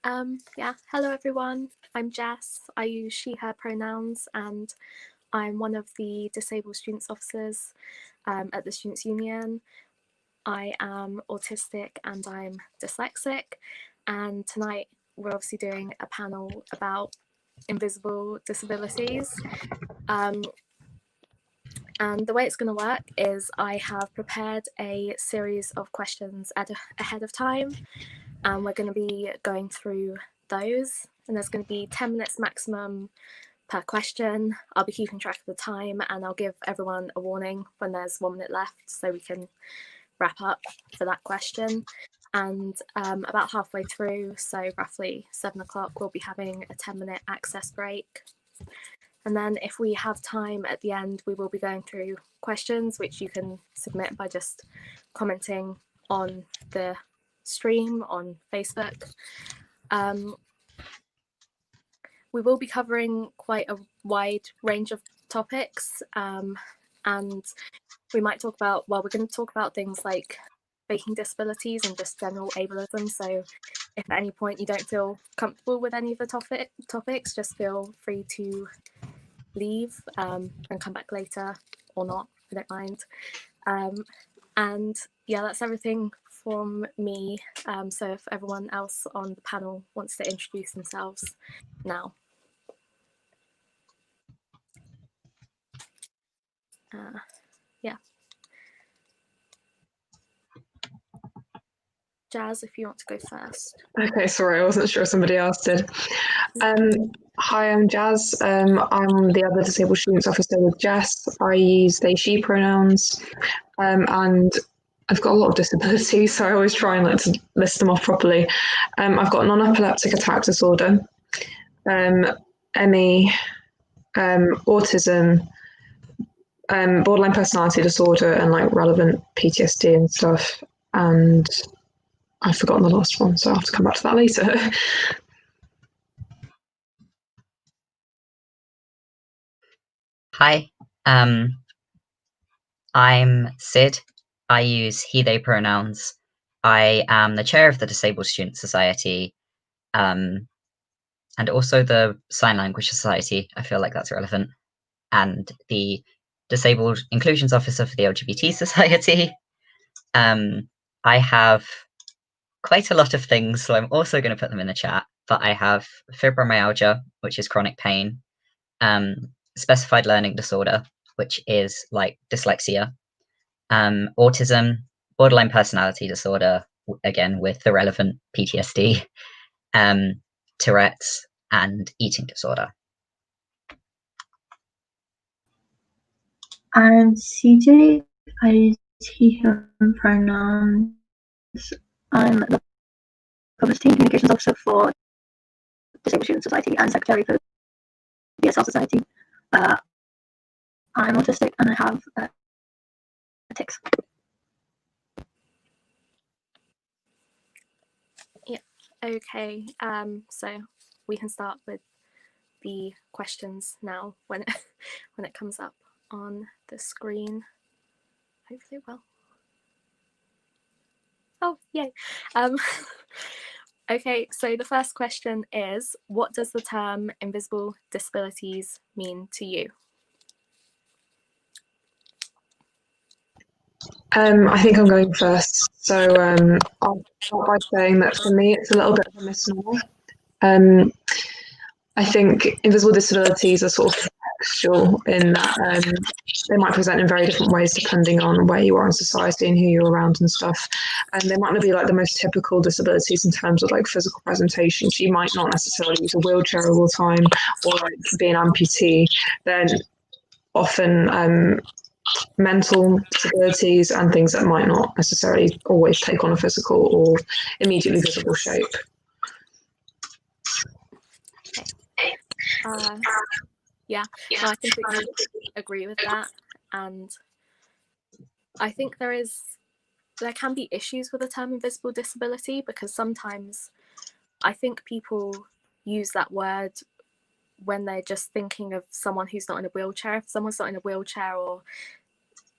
Yeah, hello everyone. I'm Jess. I use she, her pronouns, and I'm one of the disabled students officers at the Students' Union. I am autistic and I'm dyslexic, and tonight we're obviously doing a panel about invisible disabilities. And the way it's going to work is I have prepared a series of questions ahead of time, and we're going to be going through those, and there's going to be 10 minutes maximum per question. I'll be keeping track of the time, and I'll give everyone a warning when there's 1 minute left so we can wrap up for that question. And about halfway through, so roughly 7 o'clock, we'll be having a 10-minute access break. And then if we have time at the end, we will be going through questions which you can submit by just commenting on the stream on Facebook. We will be covering quite a wide range of topics, and we might talk about, well, we're going to talk about things like faking disabilities and just general ableism. So if at any point you don't feel comfortable with any of the topics, just feel free to leave and come back later or not, I don't mind. And yeah, that's everything from me. So if everyone else on the panel wants to introduce themselves now. Yeah. Jazz, if you want to go first. Okay, sorry, I wasn't sure if somebody else did. Hi, I'm Jazz. I'm the other disabled students officer with Jess. I use they, she pronouns, and I've got a lot of disabilities, so I always try and to list them off properly. I've got non-epileptic attack disorder, ME, autism, borderline personality disorder, and like relevant PTSD and stuff. And I've forgotten the last one, so I'll have to come back to that later. Hi, I'm Sid. I use he, they pronouns. I am the chair of the Disabled Student Society, and also the Sign Language Society. I feel like that's relevant. And the Disabled Inclusions Officer for the LGBT Society. I have quite a lot of things, so I'm also going to put them in the chat. But I have fibromyalgia, which is chronic pain, specified learning disorder, which is like dyslexia, autism, borderline personality disorder, again with the relevant PTSD, Tourette's, and eating disorder. I'm CJ. I use he, him pronouns. I'm the Publicity and Communications Officer for Disabled Student Society and Secretary for the DSL Society. I'm autistic and I have tics. Yeah, okay. So we can start with the questions now when it comes up on the screen. Hopefully it will. Oh, yay. Okay, so the first question is, what does the term invisible disabilities mean to you? I think I'm going first. So I'll start by saying that for me, it's a little bit of a misnomer. I think invisible disabilities are sort of contextual in that they might present in very different ways depending on where you are in society and who you're around and stuff. And they might not be like the most typical disabilities in terms of like physical presentations. You might not necessarily use a wheelchair all the time or like be an amputee. Then often mental disabilities and things that might not necessarily always take on a physical or immediately visible shape. Yeah, no, I completely agree with that, and I think there can be issues with the term invisible disability because sometimes I think people use that word when they're just thinking of someone who's not in a wheelchair. If someone's not in a wheelchair or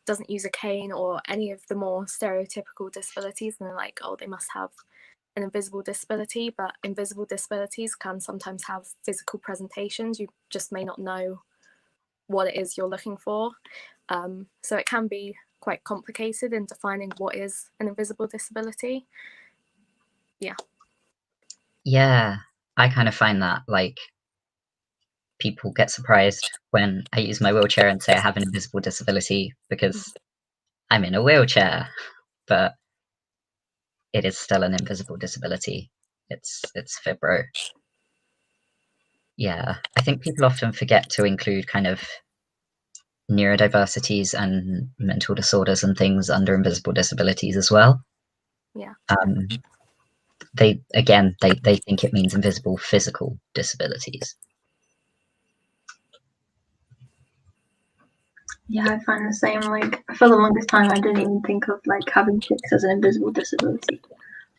doesn't use a cane or any of the more stereotypical disabilities, and they're like, oh, they must have an invisible disability, but invisible disabilities can sometimes have physical presentations. You just may not know what it is you're looking for. So it can be quite complicated in defining what is an invisible disability. Yeah. Yeah, I kind of find that like people get surprised when I use my wheelchair and say I have an invisible disability because I'm in a wheelchair, but it is still an invisible disability. It's fibro. Yeah, I think people often forget to include kind of neurodiversities and mental disorders and things under invisible disabilities as well. Yeah. They think it means invisible physical disabilities. Yeah, I find the same. Like, for the longest time, I didn't even think of like having tics as an invisible disability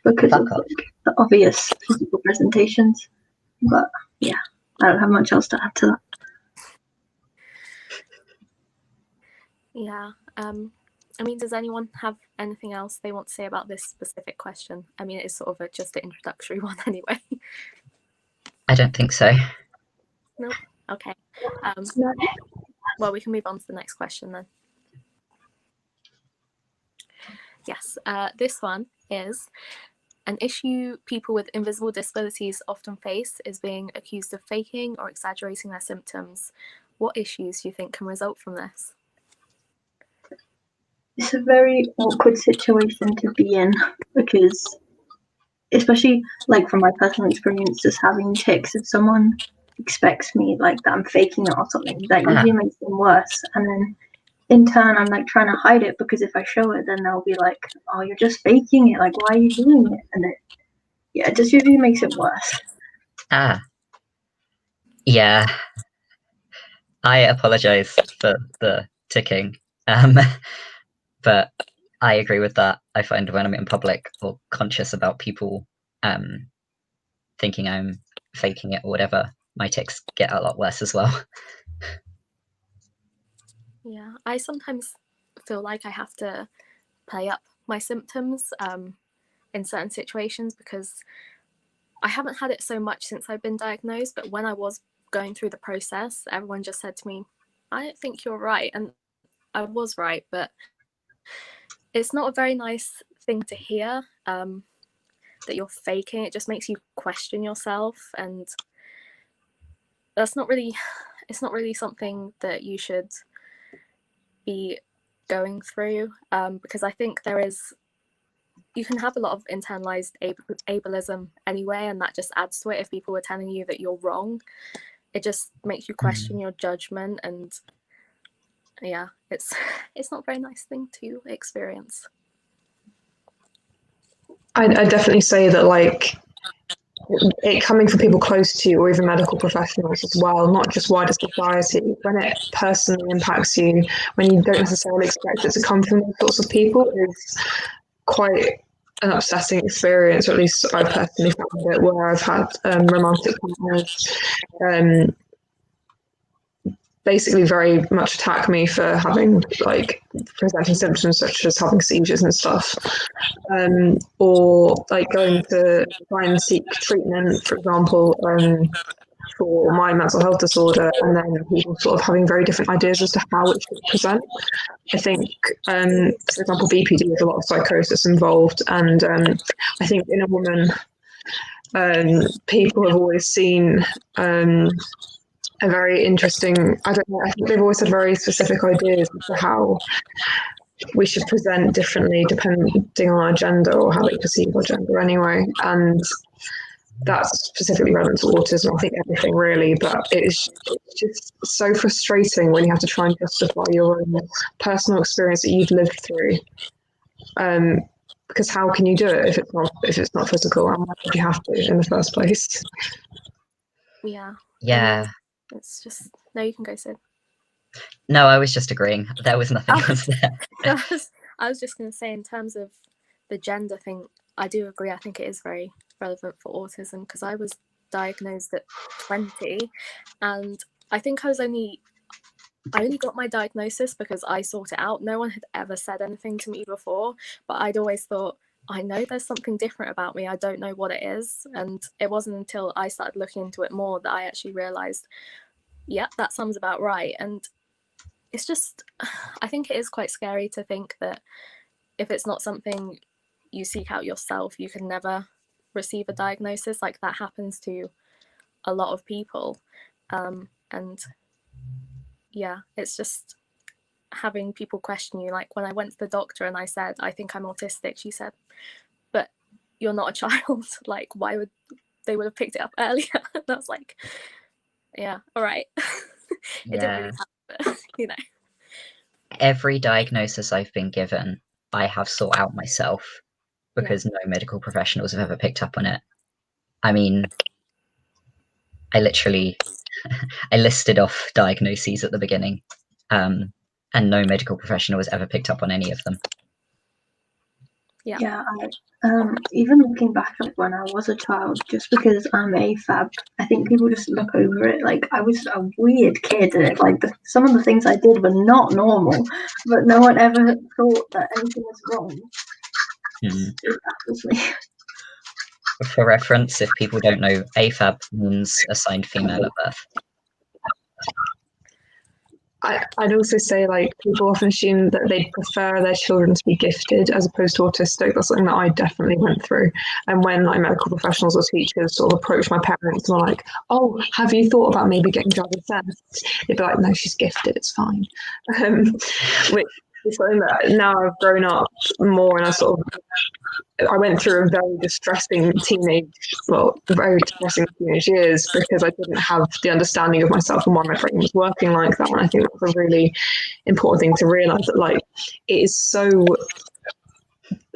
because of like the obvious physical presentations. But yeah, I don't have much else to add to that. Yeah. I mean, does anyone have anything else they want to say about this specific question? I mean, it's sort of just an introductory one anyway. I don't think so. Nope. Okay. Well, we can move on to the next question then. Yes, this one is: an issue people with invisible disabilities often face is being accused of faking or exaggerating their symptoms. What issues do you think can result from this? It's a very awkward situation to be in because, especially like from my personal experience, just having tics, if someone expects me like that I'm faking it or something, that usually makes them worse. And then in turn, I'm like trying to hide it because if I show it, then they'll be like, "Oh, you're just faking it. Like, why are you doing it?" And it just usually makes it worse. Yeah. I apologize for the ticking. But I agree with that. I find when I'm in public or conscious about people thinking I'm faking it or whatever, my tics get a lot worse as well. Yeah, I sometimes feel like I have to play up my symptoms in certain situations because I haven't had it so much since I've been diagnosed, but when I was going through the process, everyone just said to me, "I don't think you're right." And I was right, but it's not a very nice thing to hear, that you're faking. It just makes you question yourself, and it's not really something that you should be going through, because I think you can have a lot of internalized ableism anyway, and that just adds to it. If people are telling you that you're wrong, it just makes you question your judgment, and yeah, it's not a very nice thing to experience. I definitely say that, like, it coming from people close to you or even medical professionals as well, not just wider society, when it personally impacts you, when you don't necessarily expect it to come from those sorts of people, is quite an upsetting experience, or at least I personally found it, where I've had romantic partners basically very much attack me for having like presenting symptoms such as having seizures and stuff, or like going to try and seek treatment, for example, for my mental health disorder, and then people sort of having very different ideas as to how it should present. I think, for example, BPD has a lot of psychosis involved, and I think in a woman, people have always seen a very interesting, I don't know, I think they've always had very specific ideas as to how we should present differently depending on our gender, or how they perceive our gender anyway. And that's specifically relevant to autism, I think everything really, but it's just so frustrating when you have to try and justify your own personal experience that you've lived through. Because how can you do it if it's not physical, and why would you have to in the first place? Yeah. Yeah. I mean, it's just, no, you can go, Sid. No, I was just agreeing. There was nothing else there. I was just going to say, in terms of the gender thing, I do agree. I think it is very relevant for autism, because I was diagnosed at 20, and I think I only got my diagnosis because I sought it out. No one had ever said anything to me before, but I'd always thought, I know there's something different about me. I don't know what it is. And it wasn't until I started looking into it more that I actually realised, yeah, that sounds about right. And it's just, I think it is quite scary to think that if it's not something you seek out yourself, you can never receive a diagnosis. Like, that happens to a lot of people. And yeah, it's just having people question you. Like, when I went to the doctor and I said, I think I'm autistic, she said, but you're not a child. Like, why would they would have picked it up earlier? And I was like, yeah, all right. It didn't really happen, but you know. Every diagnosis I've been given, I have sought out myself, because no medical professionals have ever picked up on it. I mean, I literally I listed off diagnoses at the beginning, and no medical professional has ever picked up on any of them. Yeah, even looking back at when I was a child, just because I'm AFAB, I think people just look over it. Like, I was a weird kid, and like some of the things I did were not normal, but no one ever thought that anything was wrong. That was me. For reference, if people don't know, AFAB means assigned female at birth. I'd also say, like, people often assume that they prefer their children to be gifted as opposed to autistic. That's something that I definitely went through. And when like medical professionals or teachers sort of approach my parents and are like, "Oh, have you thought about maybe getting driver's tests?" They'd be like, "No, she's gifted. It's fine." Which is something that now I've grown up more, and I went through a very distressing very distressing teenage years because I didn't have the understanding of myself and why my brain was working like that. And I think that's a really important thing to realise, that like it is so.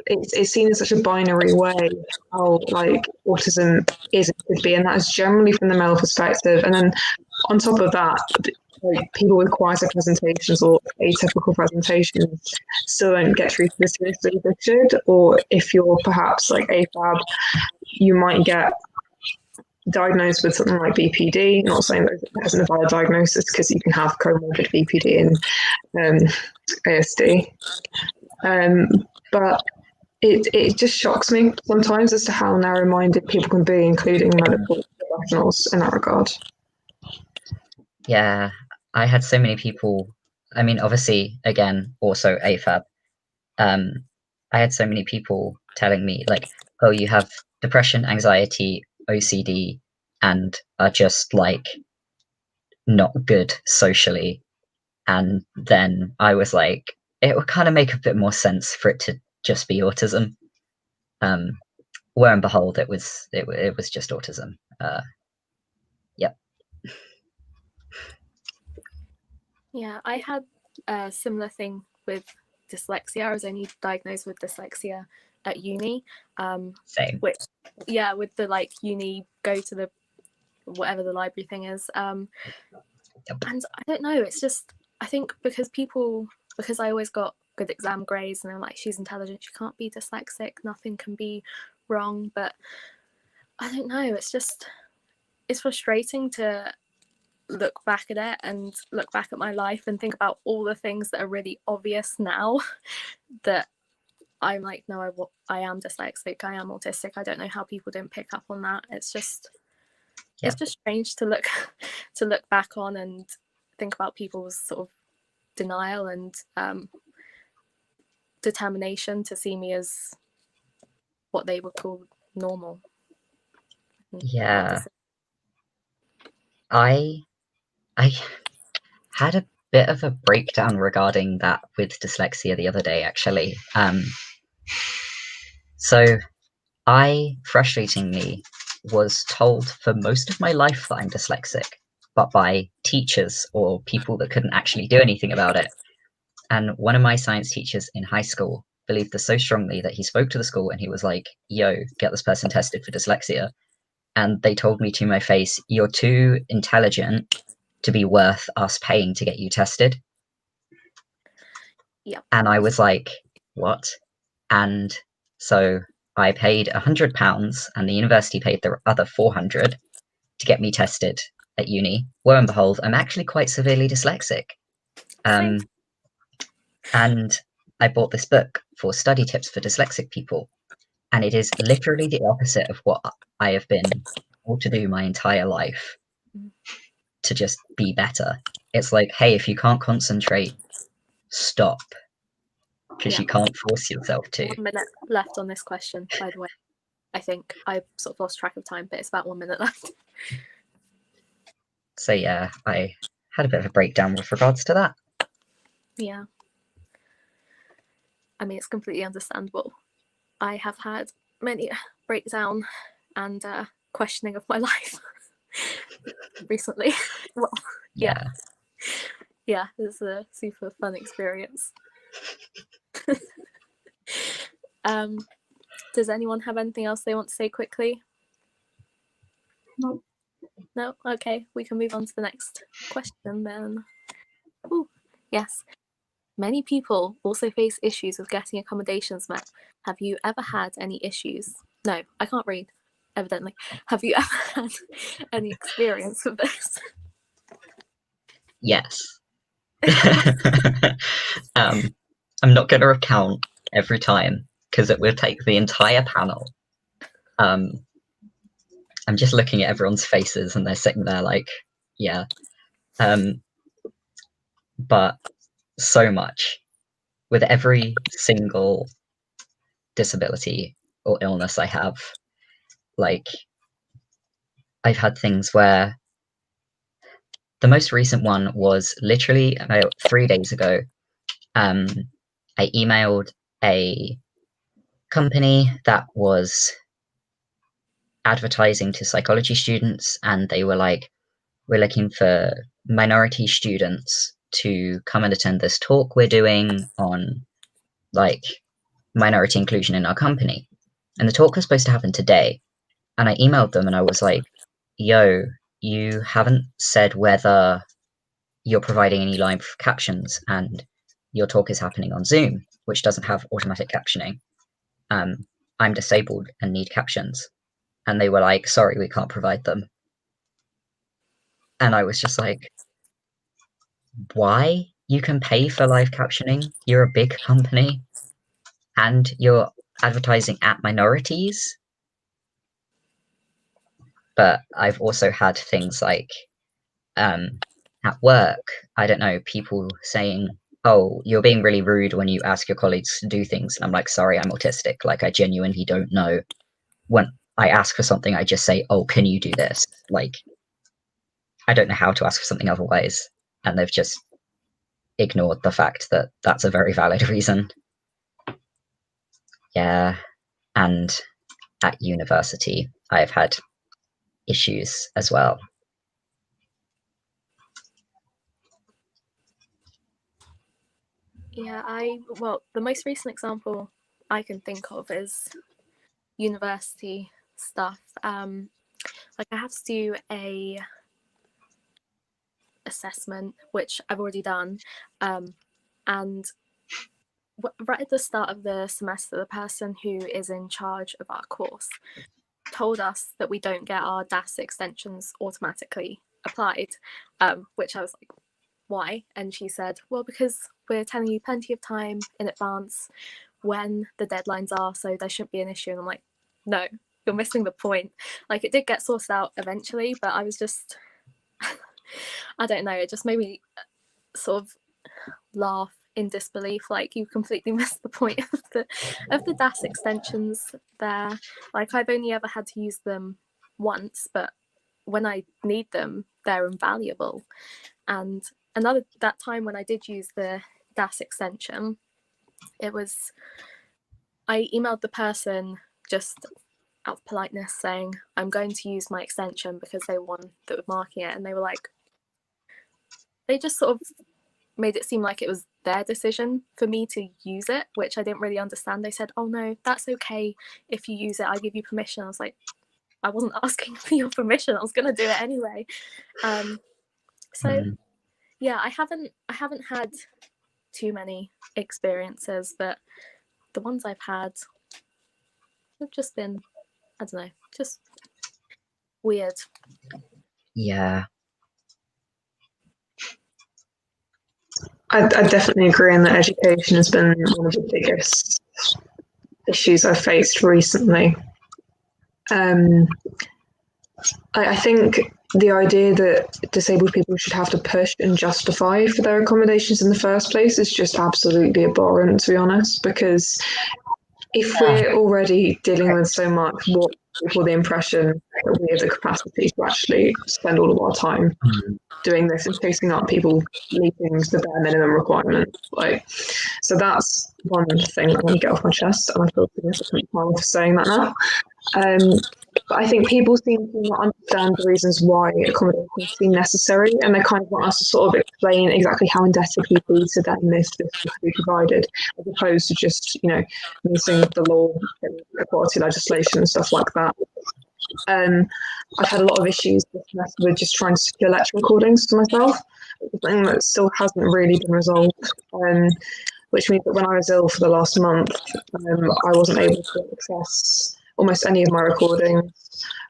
It's seen in such a binary way how like autism is and could be, and that is generally from the male perspective. And then on top of that, like people with quieter presentations or atypical presentations still don't get treated as seriously as they should. Or if you're perhaps like AFAB, you might get diagnosed with something like BPD. Not saying that it isn't a valid diagnosis, because you can have comorbid BPD and ASD. But it just shocks me sometimes as to how narrow-minded people can be, including medical professionals, in that regard. Yeah, I had so many people. I mean, obviously, again, also AFAB. I had so many people telling me, like, "Oh, you have depression, anxiety, OCD, and are just like not good socially." And then I was like, it would kind of make a bit more sense for it to just be autism. Lo and behold, it was just autism. Yep. Yeah, I had a similar thing with dyslexia. I was only diagnosed with dyslexia at uni. Same. Which, yeah, with the like uni go to the whatever the library thing is. Yep. And I don't know, it's just, I think because I always got good exam grades and they're like, she's intelligent, she can't be dyslexic, nothing can be wrong. But I don't know, it's frustrating to look back at it and look back at my life and think about all the things that are really obvious now that I'm like, no, I am dyslexic, I am autistic. I don't know how people don't pick up on that. It's just strange to look back on and think about people's sort of denial and determination to see me as what they would call normal. Yeah. I had a bit of a breakdown regarding that with dyslexia the other day, actually. So I, frustratingly, was told for most of my life that I'm dyslexic, but by teachers or people that couldn't actually do anything about it. And one of my science teachers in high school believed this so strongly that he spoke to the school and he was like, "Yo, get this person tested for dyslexia." And they told me to my face, "You're too intelligent to be worth us paying to get you tested." Yeah. And I was like, what? And so I paid £100 and the university paid the other 400 to get me tested at uni. Lo and behold, I'm actually quite severely dyslexic. And I bought this book for study tips for dyslexic people. And it is literally the opposite of what I have been able to do my entire life to just be better. It's like, hey, if you can't concentrate, stop, because Yeah. you can't force yourself to. 1 minute left on this question, by the way. I think I sort of lost track of time, but it's about 1 minute left. So yeah, I had a bit of a breakdown with regards to that. Yeah. I mean, it's completely understandable. I have had many breakdown and questioning of my life recently. Well, yeah. Yeah, it's a super fun experience. Does anyone have anything else they want to say quickly? No. No? Okay, we can move on to the next question then. Ooh, yes. Many people also face issues with getting accommodations met. Have you ever had any issues? No, I can't read, evidently. Have you ever had any experience with this? Yes. I'm not going to recount every time because it would take the entire panel. I'm just looking at everyone's faces and they're sitting there like, yeah. But so much with every single disability or illness I have, like I've had things where the most recent one was literally about 3 days ago. I emailed a company that was advertising to psychology students, and they were like, we're looking for minority students to come and attend this talk we're doing on like minority inclusion in our company. And the talk was supposed to happen today. And I emailed them and I was like, yo, you haven't said whether you're providing any live captions, and your talk is happening on Zoom, which doesn't have automatic captioning. I'm disabled and need captions. And they were like, sorry, we can't provide them. And I was just like, why? You can pay for live captioning. You're a big company and you're advertising at minorities. But I've also had things like at work, I don't know, people saying, oh, you're being really rude when you ask your colleagues to do things. And I'm like, sorry, I'm autistic. Like, I genuinely don't know. When I ask for something, I just say, oh, can you do this? Like, I don't know how to ask for something otherwise. And they've just ignored the fact that that's a very valid reason. Yeah. And at university, I've had issues as well. Yeah, well, the most recent example I can think of is university stuff. Like I have to do a assessment, which I've already done, and right at the start of the semester, the person who is in charge of our course told us that we don't get our DAS extensions automatically applied, which I was like, why? And she said, well, because we're telling you plenty of time in advance when the deadlines are, so there shouldn't be an issue. And I'm like, no, you're missing the point. Like, it did get sorted out eventually, but I was just I don't know, it just made me sort of laugh in disbelief. Like, you completely missed the point of the DAS extensions there. Like, I've only ever had to use them once, but when I need them, they're invaluable. And that time when I did use the DAS extension, I emailed the person just out of politeness saying, I'm going to use my extension because they were one that were marking it, and they were like, they just sort of made it seem like it was their decision for me to use it, which I didn't really understand. They said, oh no, that's okay if you use it, I give you permission. I was like, I wasn't asking for your permission, I was going to do it anyway. So yeah, I haven't had too many experiences, but the ones I've had have just been, I don't know, just weird. Yeah. I definitely agree in that education has been one of the biggest issues I've faced recently. I think the idea that disabled people should have to push and justify for their accommodations in the first place is just absolutely abhorrent, to be honest, because if we're already dealing with so much, what people the impression that we have the capacity to actually spend all of our time doing this and chasing up people meeting the bare minimum requirements. So that's one thing I want to get off my chest, and I feel significant time for saying that now. But I think people seem to not understand the reasons why accommodations seem necessary, and they kind of want us to sort of explain exactly how indebted we'd be to them if this was to be provided, as opposed to just, missing the law and equality legislation and stuff like that. I've had a lot of issues this semester with just trying to secure lecture recordings for myself, something that still hasn't really been resolved. Which means that when I was ill for the last month, I wasn't able to access almost any of my recordings.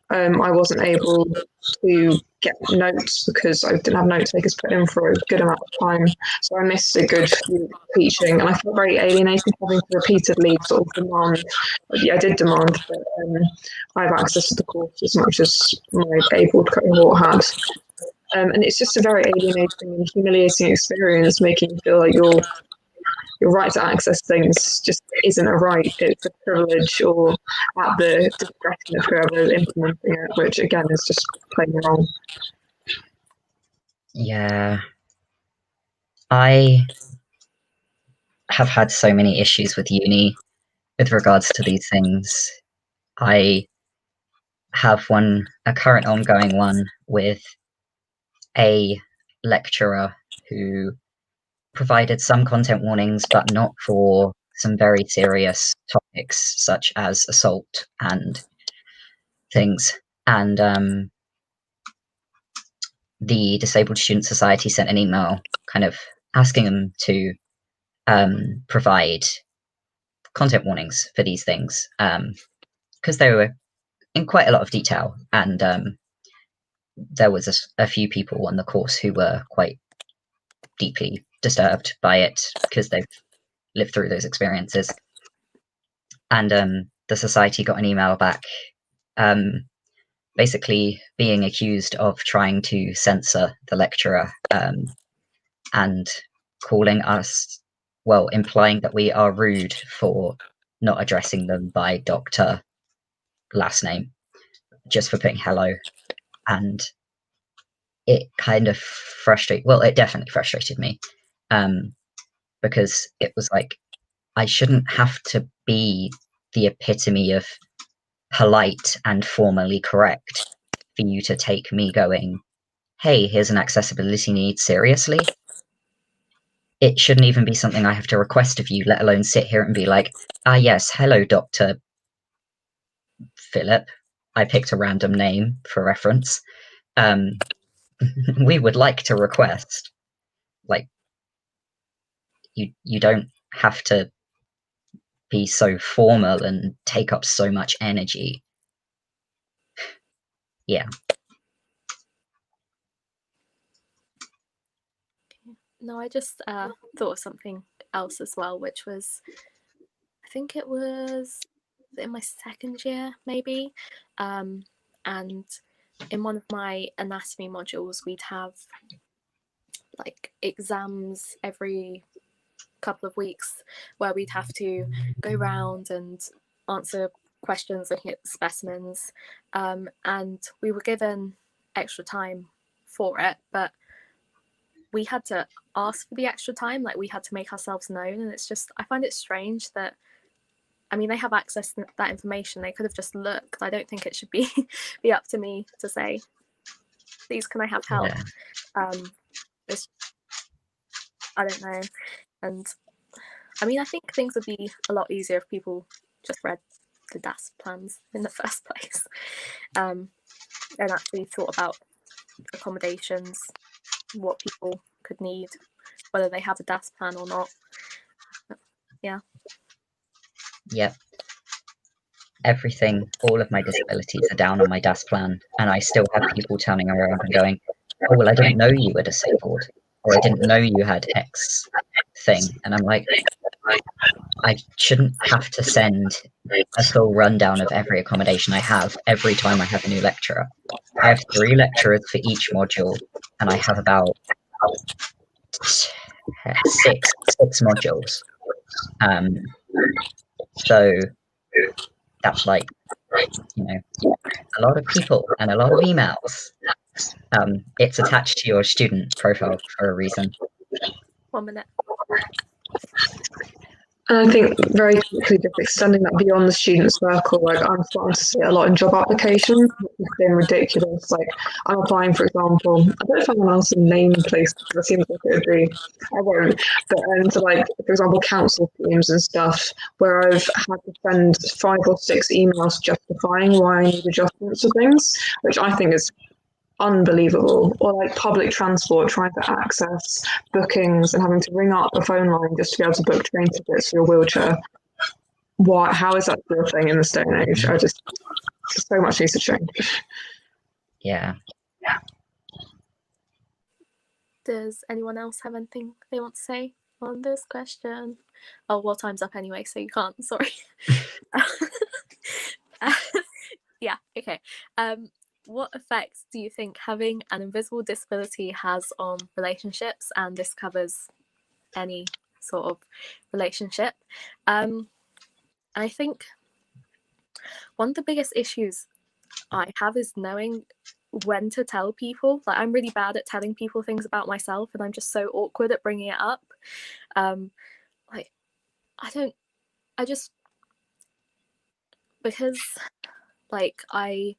I wasn't able to get notes because I didn't have note takers put in for a good amount of time. So I missed a good few teaching, and I felt very alienated having to repeatedly sort of demand. I did demand that I have access to the course as much as my abled cohort had. And it's just a very alienating and humiliating experience, making you feel like your right to access things just isn't a right, it's a privilege or at the discretion of whoever is implementing it, which again is just plain wrong. Yeah. I have had so many issues with uni with regards to these things. I have a current ongoing one with a lecturer who provided some content warnings, but not for some very serious topics such as assault and things. And the Disabled Student Society sent an email kind of asking them to provide content warnings for these things, because they were in quite a lot of detail, and there was a few people on the course who were quite deeply disturbed by it because they've lived through those experiences. And the society got an email back basically being accused of trying to censor the lecturer and calling us, well, implying that we are rude for not addressing them by doctor last name, just for putting hello. And it kind of it definitely frustrated me, because it was like, I shouldn't have to be the epitome of polite and formally correct for you to take me going, hey, here's an accessibility need, seriously? It shouldn't even be something I have to request of you, let alone sit here and be like, yes, hello, Dr. Philip. I picked a random name for reference. We would like to request. Like, you don't have to be so formal and take up so much energy. Yeah. No, I just thought of something else as well, which was, I think it was in my second year, maybe, and in one of my anatomy modules, we'd have like exams every couple of weeks where we'd have to go round and answer questions looking at specimens, and we were given extra time for it, but we had to ask for the extra time, like we had to make ourselves known. And it's just, I find it strange that, I mean, they have access to that information, they could have just looked. I don't think it should be be up to me to say, please can I have help? It's, I don't know. And I mean, I think things would be a lot easier if people just read the DAS plans in the first place, and actually thought about accommodations, what people could need, whether they have a DAS plan or not. Yeah. Yep. Everything, all of my disabilities are down on my DAS plan, and I still have people turning around and going, oh, well, I didn't know you were disabled, or I didn't know you had X thing. And I'm like, I shouldn't have to send a full rundown of every accommodation I have every time I have a new lecturer. I have 3 lecturers for each module, and I have about 6 modules. So that's like, you know, a lot of people and a lot of emails. It's attached to your student profile for a reason. 1 minute. And I think very quickly, just extending that beyond the student circle, like I'm starting to see a lot in job applications. It's been ridiculous. Like I'm applying, for example, I don't know if anyone else will name places, because it seems like it would be, I won't, but to like, for example, council teams and stuff, where I've had to send 5 or 6 emails justifying why I need adjustments to things, which I think is unbelievable. Or like public transport, trying to access bookings and having to ring up a phone line just to be able to book train tickets for your wheelchair. What? How is that still a thing in this day and age? So much needs to change. Yeah. Does anyone else have anything they want to say on this question? Oh, well, time's up anyway, so you can't. Sorry. Yeah. Okay. What effects do you think having an invisible disability has on relationships? And this covers any sort of relationship. I think one of the biggest issues I have is knowing when to tell people. Like I'm really bad at telling people things about myself, and I'm just so awkward at bringing it up. Like because like I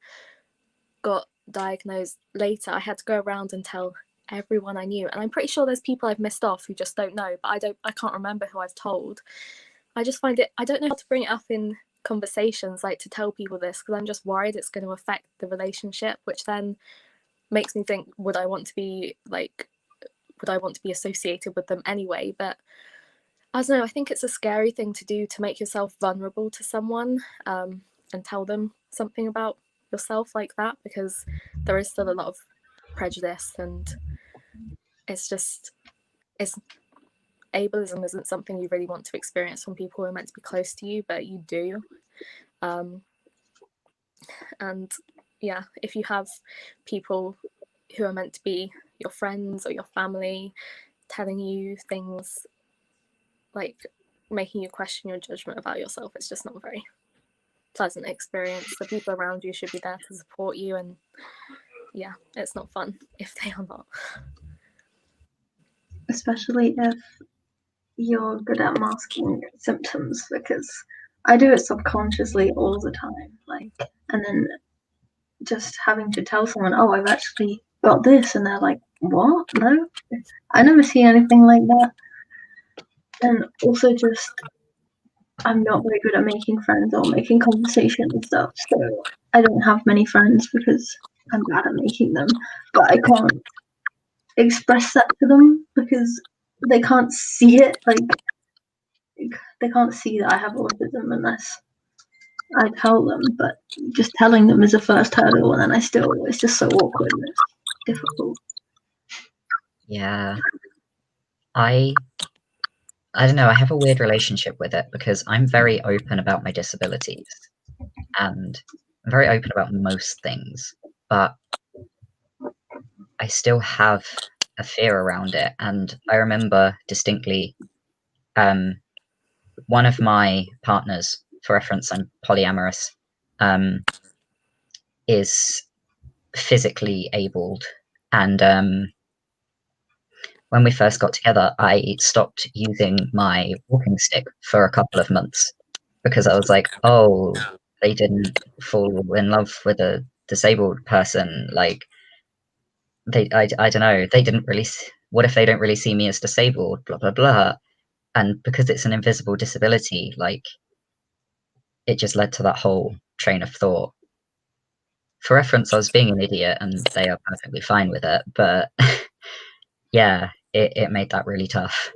got diagnosed later, I had to go around and tell everyone I knew, and I'm pretty sure there's people I've missed off who just don't know, but I can't remember who I've told. I just find I don't know how to bring it up in conversations, like to tell people this, because I'm just worried it's going to affect the relationship, which then makes me think, would I want to be associated with them anyway? But I don't know, I think it's a scary thing to do, to make yourself vulnerable to someone, and tell them something about yourself like that, because there is still a lot of prejudice, and ableism isn't something you really want to experience from people who are meant to be close to you, but you do. And yeah, if you have people who are meant to be your friends or your family telling you things, like making you question your judgment about yourself, it's just not a very pleasant experience. The people around you should be there to support you, and yeah, it's not fun if they are not. Especially if you're good at masking symptoms, because I do it subconsciously all the time, like, and then just having to tell someone, oh, I've actually got this, and they're like, what? No, I never see anything like that. And also just, I'm not very good at making friends or making conversation and stuff, so I don't have many friends because I'm bad at making them, but I can't express that to them because they can't see it, like, they can't see that I have autism unless I tell them, but just telling them is the first hurdle, and then it's just so awkward and it's difficult. Yeah. I don't know, I have a weird relationship with it because I'm very open about my disabilities and I'm very open about most things, but I still have a fear around it. And I remember distinctly one of my partners, for reference, I'm polyamorous, is physically abled. And when we first got together, I stopped using my walking stick for a couple of months because I was like, oh, they didn't fall in love with a disabled person. Like, I don't know, they didn't really, what if they don't really see me as disabled, blah, blah, blah. And because it's an invisible disability, like, it just led to that whole train of thought. For reference, I was being an idiot and they are perfectly fine with it, but yeah, it made that really tough.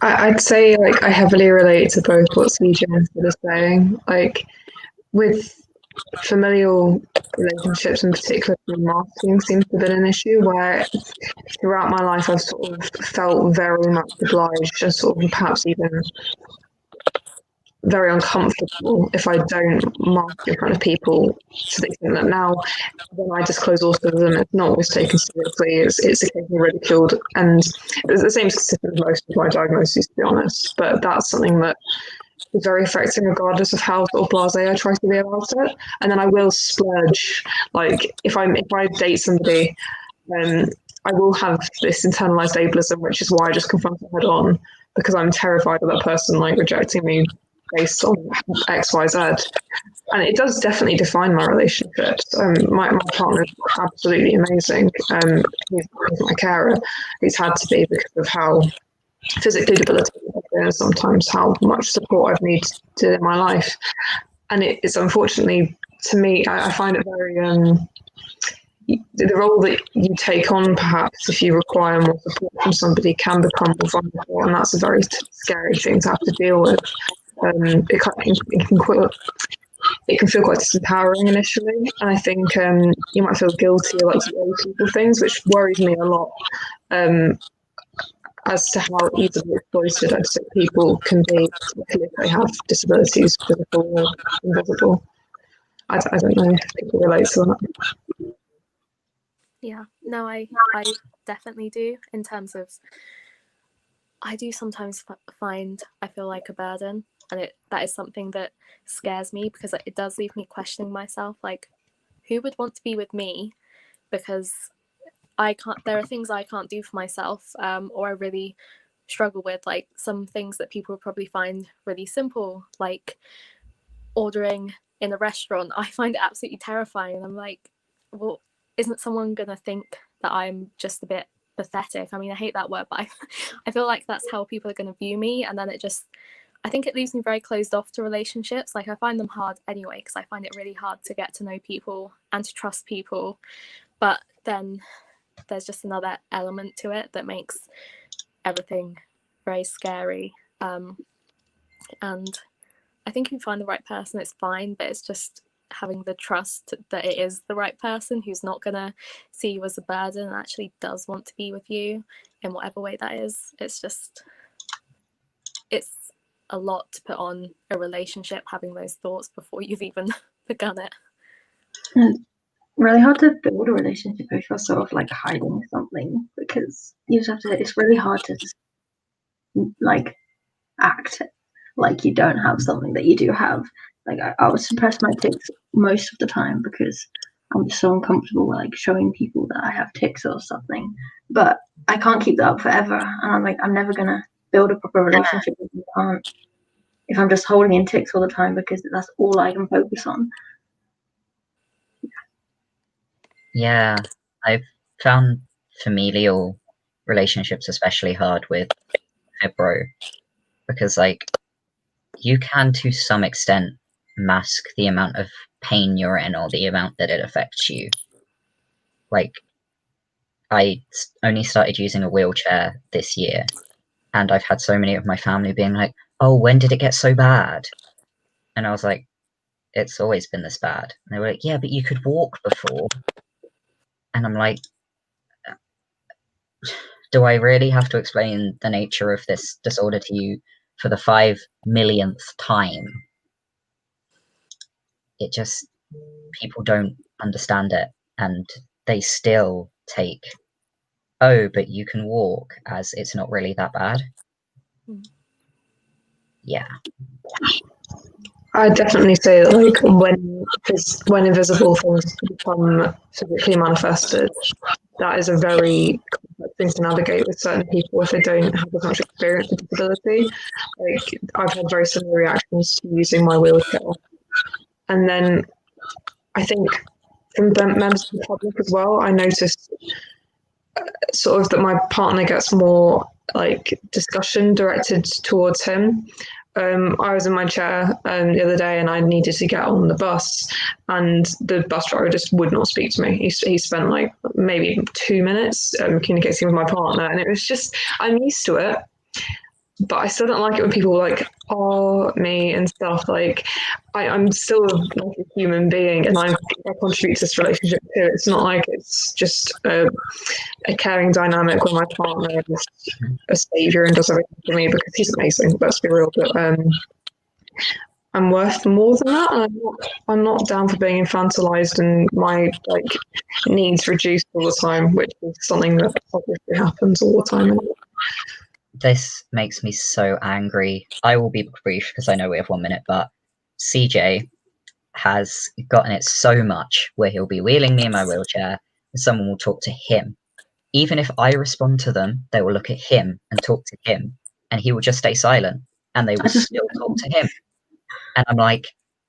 I'd say like I heavily relate to both what CJ and Sid are saying. Like with familial relationships, in particular through marketing, seems to have been an issue where throughout my life I've sort of felt very much obliged and sort of perhaps even very uncomfortable if I don't mark in front of people, to the extent that now when I disclose autism, it's not always taken seriously. It's occasionally ridiculed, and it's the same consistent with most of my diagnoses, to be honest. But that's something that is very affecting, regardless of how sort of blasé I try to be about it. And then I will splurge, like if I date somebody, I will have this internalized ableism, which is why I just confront it head on, because I'm terrified of that person like rejecting me based on X, Y, Z. And it does definitely define my relationships. My partner is absolutely amazing. He's my carer. He's had to be because of how physically debilitated I've been, and sometimes how much support I've needed in my life. And it's unfortunately, to me, I find it very the role that you take on, perhaps if you require more support from somebody, can become more vulnerable, and that's a very scary thing to have to deal with. It can feel quite disempowering initially, and I think you might feel guilty or like you owe people things, which worries me a lot, as to how easily exploited I'd say people can be, particularly if they have disabilities, physical or invisible. I don't know if people relate to that. Yeah, no, I definitely do, in terms of I do sometimes find I feel like a burden, and that is something that scares me, because it does leave me questioning myself, like who would want to be with me, because there are things I can't do for myself, or I really struggle with, like some things that people would probably find really simple, like ordering in a restaurant. I find it absolutely terrifying, and I'm like, well, isn't someone gonna think that I'm just a bit pathetic? I mean, I hate that word, but I feel like that's how people are gonna view me, and then I think it leaves me very closed off to relationships. Like I find them hard anyway, because I find it really hard to get to know people and to trust people. But then there's just another element to it that makes everything very scary. And I think if you find the right person, it's fine, but it's just having the trust that it is the right person who's not gonna see you as a burden and actually does want to be with you in whatever way that is. It's a lot to put on a relationship, having those thoughts before you've even begun it. It's really hard to build a relationship if you're sort of like hiding something, because you just have to, it's really hard to just like act like you don't have something that you do have. Like I would suppress my tics most of the time because I'm just so uncomfortable with like showing people that I have tics or something. But I can't keep that up forever, and I'm like, I'm never gonna build a proper relationship if I'm just holding in tics all the time, because that's all I can focus on. Yeah, I've found familial relationships especially hard with fibro, because like you can to some extent mask the amount of pain you're in or the amount that it affects you. Like I only started using a wheelchair this year, and I've had so many of my family being like, oh, when did it get so bad? And I was like, it's always been this bad. And they were like, yeah, but you could walk before. And I'm like, do I really have to explain the nature of this disorder to you for the 5 millionth time? It just, people don't understand it, and they still take, oh, but you can walk, as it's not really that bad. Yeah. I definitely say that, like, when invisible things become physically manifested, that is a very complex thing to navigate with certain people if they don't have as much experience with disability. Like, I've had very similar reactions to using my wheelchair. And then I think from members of the public as well, I noticed sort of that my partner gets more like discussion directed towards him. I was in my chair the other day and I needed to get on the bus, and the bus driver just would not speak to me. He spent like maybe 2 minutes communicating with my partner, and it was just, I'm used to it. but I still don't like it when people like me and stuff. Like I'm still like a human being, and I contribute to this relationship too. It's not like it's just a caring dynamic where my partner is a savior and does everything for me, because he's amazing. Let's be real, but I'm worth more than that. And I'm not down for being infantilized and my like needs reduced all the time, which is something that obviously happens all the time. This makes me so angry. I will be brief because I know we have 1 minute, but CJ has gotten it so much where he'll be wheeling me in my wheelchair and someone will talk to him. Even if I respond to them, they will look at him and talk to him, and he will just stay silent and they will still talk to him. And I'm like,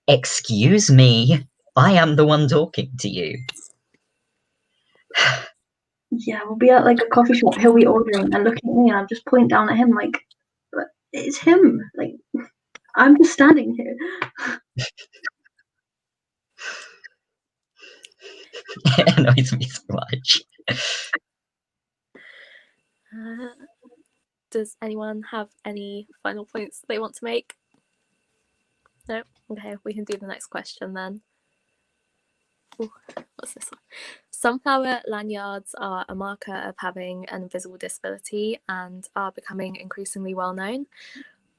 excuse me, I am the one talking to you. Yeah, we'll be at like a coffee shop, he'll be ordering and looking at me and I'm just pointing down at him like, it's him. Like, I'm just standing here. It annoys me so much. Does anyone have any final points they want to make? No? Okay, we can do the next question then. Ooh, what's this one? Sunflower lanyards are a marker of having an invisible disability and are becoming increasingly well known.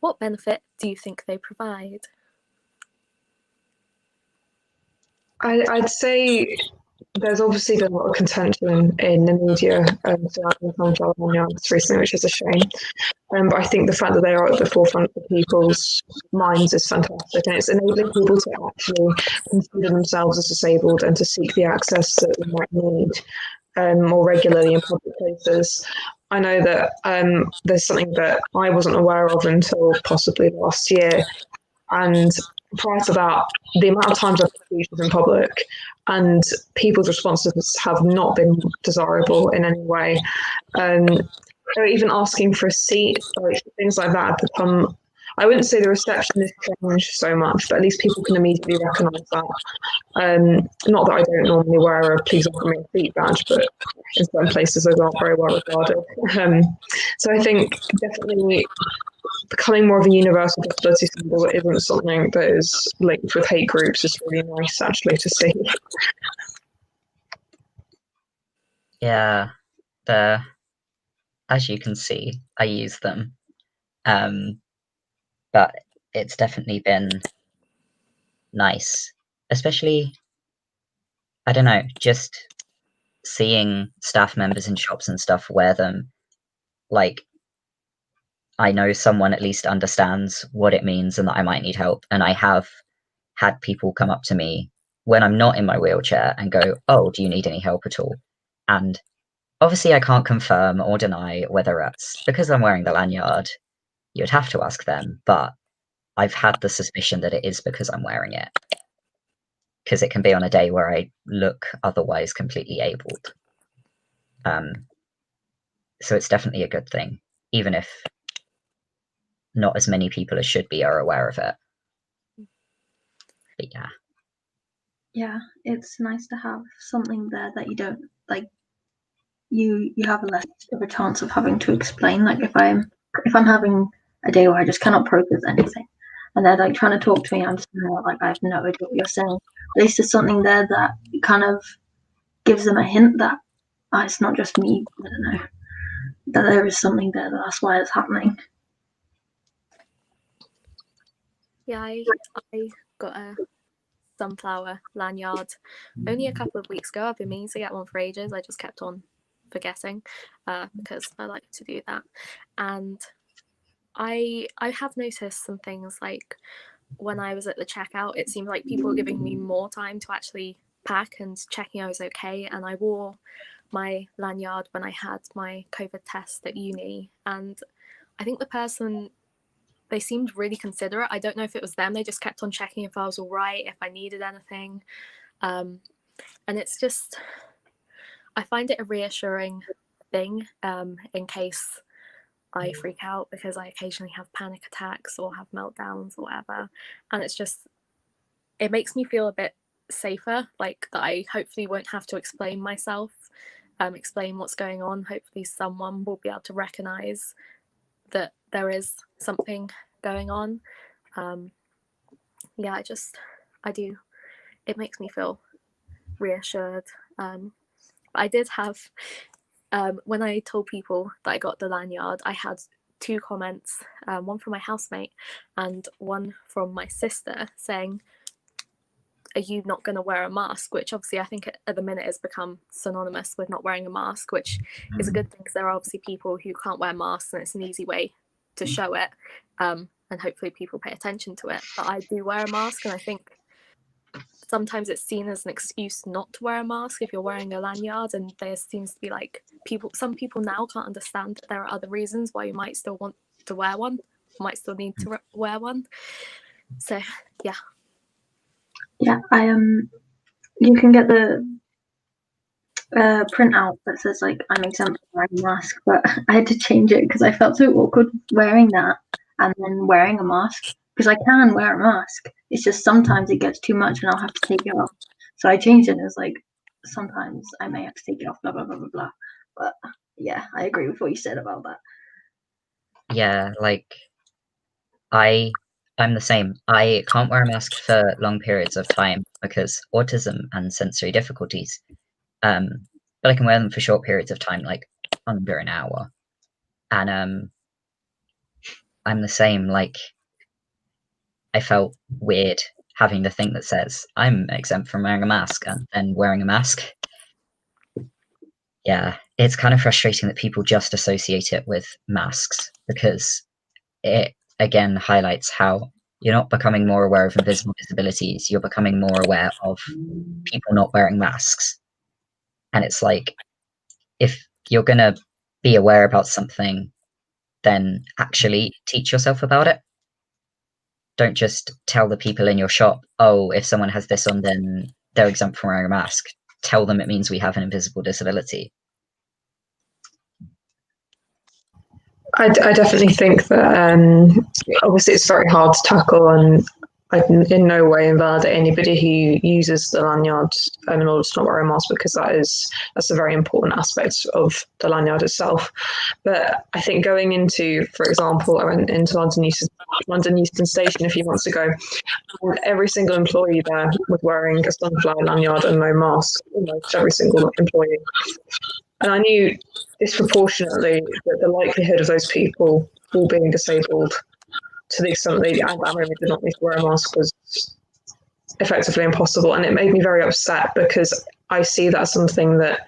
What benefit do you think they provide? I'd say there's obviously been a lot of contention in the media surrounding sunflower lanyards recently, which is a shame. But I think the fact that they are at the forefront of people's minds is fantastic, and it's enabling people to actually consider themselves as disabled and to seek the access that they might need more regularly in public places. I know that there's something that I wasn't aware of until possibly last year, and prior to that, the amount of times I've speeches in public and people's responses have not been desirable in any way. Or even asking for a seat, like things like that, have become. I wouldn't say the reception has changed so much, but at least people can immediately recognise that. Not that I don't normally wear a "please offer me a seat" badge, but in some places those aren't very well regarded. So I think definitely becoming more of a universal disability symbol that isn't something that is linked with hate groups is really nice actually to see. Yeah, as you can see, I use them. But it's definitely been nice, especially, I don't know, just seeing staff members in shops and stuff wear them. Like, I know someone at least understands what it means and that I might need help. And I have had people come up to me when I'm not in my wheelchair and go, "Oh, do you need any help at all?" And obviously I can't confirm or deny whether it's because I'm wearing the lanyard. You'd have to ask them, but I've had the suspicion that it is because I'm wearing it. Because it can be on a day where I look otherwise completely abled. So it's definitely a good thing, even if not as many people as should be are aware of it. But yeah. Yeah, it's nice to have something there that you don't like. You have less of a chance of having to explain. Like if I'm having a day where I just cannot process anything, and they're like trying to talk to me, I'm just like I have no idea what you're saying. At least there's something there that kind of gives them a hint that it's not just me. I don't know, that there is something there. That's why it's happening. Yeah, I got a sunflower lanyard only a couple of weeks ago. I've been meaning to get one for ages. I just kept on forgetting because I like to do that. And I have noticed some things, like when I was at the checkout, it seemed like people were giving me more time to actually pack and checking I was okay. And I wore my lanyard when I had my COVID test at uni, and I think the person, they seemed really considerate. I don't know if it was them, they just kept on checking if I was all right, if I needed anything. And it's just, I find it a reassuring thing in case I freak out, because I occasionally have panic attacks or have meltdowns or whatever. And it's just, it makes me feel a bit safer, like that I hopefully won't have to explain myself, explain what's going on. Hopefully someone will be able to recognize that there is something going on. Yeah, it makes me feel reassured. I did have, when I told people that I got the lanyard, I had 2 comments, one from my housemate and one from my sister saying, are you not going to wear a mask? Which obviously I think at the minute has become synonymous with not wearing a mask, which is a good thing, because there are obviously people who can't wear masks and it's an easy way to show it, and hopefully people pay attention to it. But I do wear a mask, and I think sometimes it's seen as an excuse not to wear a mask if you're wearing a lanyard, and there seems to be like some people now can't understand that there are other reasons why you might still want to wear one, might still need to wear one. So yeah. Yeah, you can get the printout that says like I'm exempt from wearing a mask, but I had to change it because I felt so awkward wearing that and then wearing a mask, because I can wear a mask. It's just sometimes it gets too much and I'll have to take it off. So I changed it as like sometimes I may have to take it off, blah blah blah blah blah. But yeah, I agree with what you said about that. Yeah, like I'm the same. I can't wear a mask for long periods of time because autism and sensory difficulties. But I can wear them for short periods of time, like under an hour. And I'm the same. Like, I felt weird having the thing that says I'm exempt from wearing a mask and then wearing a mask. Yeah, it's kind of frustrating that people just associate it with masks, because it again highlights how you're not becoming more aware of invisible disabilities, you're becoming more aware of people not wearing masks. And it's like, if you're going to be aware about something, then actually teach yourself about it. Don't just tell the people in your shop, oh, if someone has this on, then they're exempt from wearing a mask. Tell them it means we have an invisible disability. I definitely think that obviously it's very hard to tackle, and I can in no way invalidate anybody who uses the lanyard in order to not wear a mask, because that's a very important aspect of the lanyard itself. But I think going into, for example, I went into London Euston Station a few months ago, and every single employee there was wearing a sunflower lanyard and no mask, almost every single employee. And I knew disproportionately that the likelihood of those people all being disabled, to the extent that they did not need to wear a mask, was effectively impossible. And it made me very upset, because I see that as something that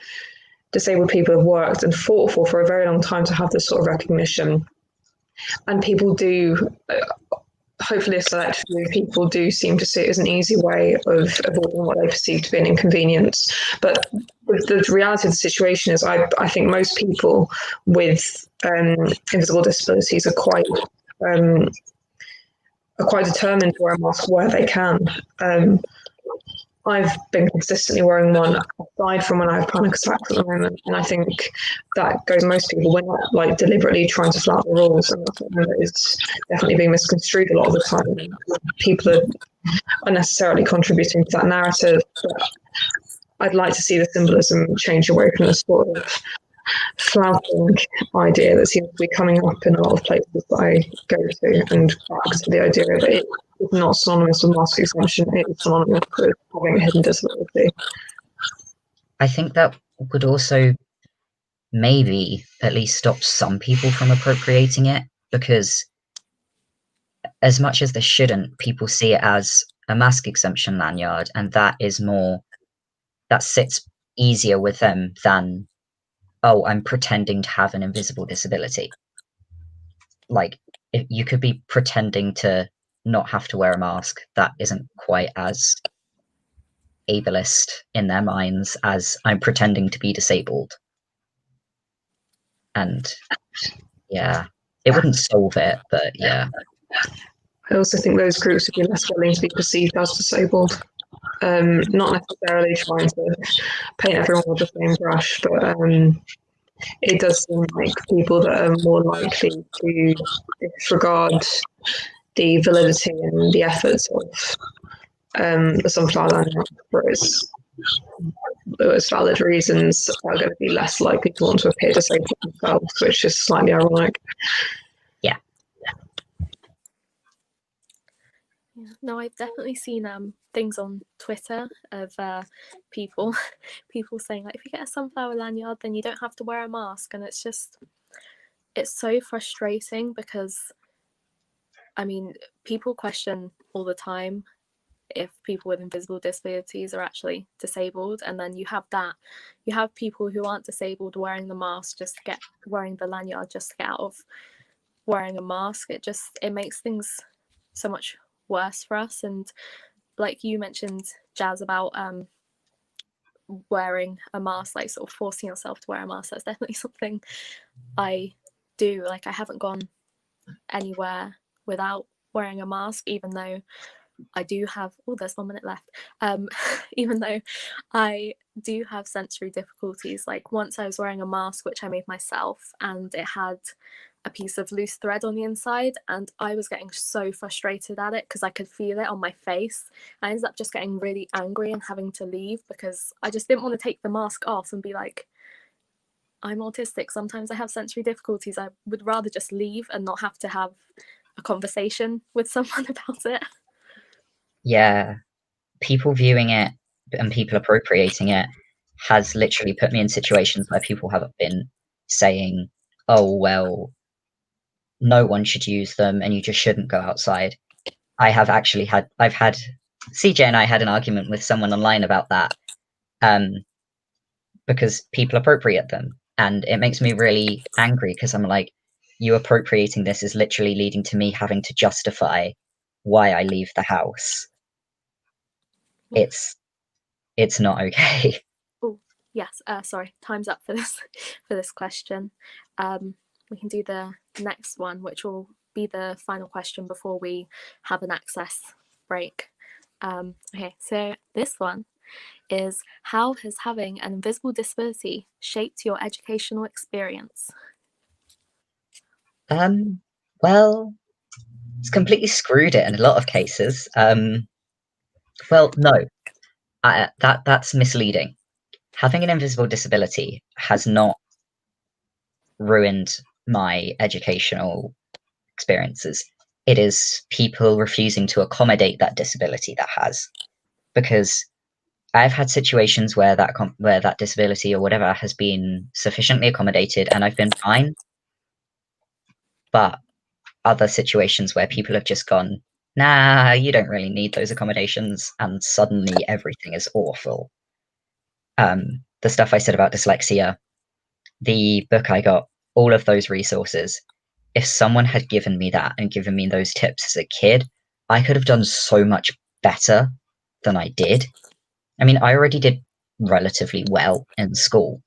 disabled people have worked and fought for a very long time, to have this sort of recognition. And people do, hopefully a select few people do seem to see it as an easy way of avoiding what they perceive to be an inconvenience. But the reality of the situation is, I think most people with invisible disabilities are quite determined to wear a mask where they can. I've been consistently wearing one, aside from when I have panic attacks at the moment, and I think that goes with most people. We're not like deliberately trying to flout the rules, and that's something that is definitely being misconstrued a lot of the time. People are unnecessarily contributing to that narrative. But I'd like to see the symbolism change away from the sort of flouting idea that seems to be coming up in a lot of places that I go to, and back to the idea that it is not synonymous with mask exemption, it is synonymous with having a hidden disability. I think that would also maybe at least stop some people from appropriating it, because as much as this shouldn't, people see it as a mask exemption lanyard, and that sits easier with them than, oh, I'm pretending to have an invisible disability. Like, if you could be pretending to not have to wear a mask, that isn't quite as ableist in their minds as I'm pretending to be disabled. And yeah, it wouldn't solve it, but yeah. I also think those groups would be less willing to be perceived as disabled. Not necessarily trying to paint everyone with the same brush, but it does seem like people that are more likely to disregard the validity and the efforts of the sunflower lanyard for its valid reasons are going to be less likely to want to appear disabled themselves, which is slightly ironic. Yeah, Yeah. No, I've definitely seen things on Twitter of people people saying like, if you get a sunflower lanyard, then you don't have to wear a mask, and it's so frustrating because, I mean, people question all the time if people with invisible disabilities are actually disabled, and then you have people who aren't disabled wearing the mask wearing the lanyard just to get out of wearing a mask. It makes things so much worse for us. And like you mentioned, Jazz, about wearing a mask, like sort of forcing yourself to wear a mask, that's definitely something I do. Like, I haven't gone anywhere without wearing a mask, even though I do have, there's 1 minute left. Even though I do have sensory difficulties. Like, once I was wearing a mask, which I made myself, and it had a piece of loose thread on the inside, and I was getting so frustrated at it because I could feel it on my face. I ended up just getting really angry and having to leave because I just didn't want to take the mask off and be like, I'm autistic, sometimes I have sensory difficulties. I would rather just leave and not have to have a conversation with someone about it. Yeah, people viewing it and people appropriating it has literally put me in situations where people have been saying, oh, well, no one should use them and you just shouldn't go outside. I've had CJ and I had an argument with someone online about that, because people appropriate them, and it makes me really angry because I'm like, you appropriating this is literally leading to me having to justify why I leave the house. It's not okay. Oh, yes. Sorry, time's up for this question. We can do the next one, which will be the final question before we have an access break. Okay, so this one is, how has having an invisible disability shaped your educational experience? Well, it's completely screwed it in a lot of cases. Well, no, that's misleading. Having an invisible disability has not ruined my educational experiences. It is people refusing to accommodate that disability that has, because I've had situations where that disability or whatever has been sufficiently accommodated and I've been fine, but other situations where people have just gone, nah, you don't really need those accommodations, and suddenly everything is awful. The stuff I said about dyslexia, the book I got, all of those resources, if someone had given me that and given me those tips as a kid, I could have done so much better than I did. I mean, I already did relatively well in school,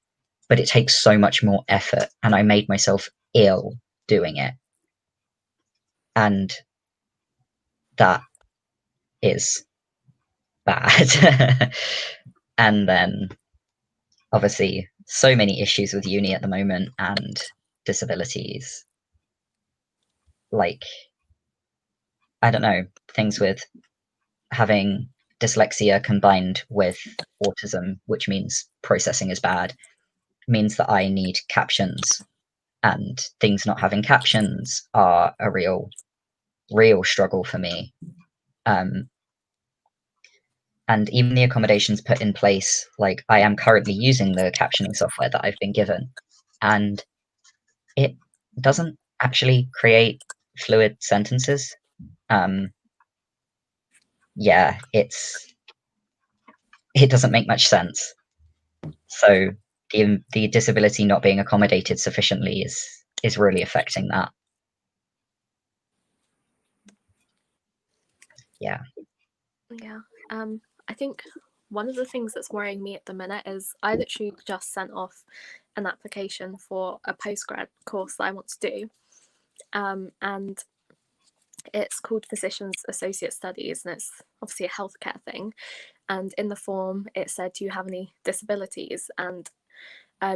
but it takes so much more effort, and I made myself ill doing it. And that is bad. And then, obviously, so many issues with uni at the moment and disabilities. Like, I don't know, things with having dyslexia combined with autism, which means processing is bad, means that I need captions, and things not having captions are a real struggle for me. And even the accommodations put in place, like I am currently using the captioning software that I've been given, and it doesn't actually create fluid sentences. Yeah, it doesn't make much sense. So the disability not being accommodated sufficiently is really affecting that. Yeah. Yeah. I think one of the things that's worrying me at the minute is I literally just sent off an application for a postgrad course that I want to do. And it's called Physicians Associate Studies, and it's obviously a healthcare thing. And in the form, it said, do you have any disabilities? And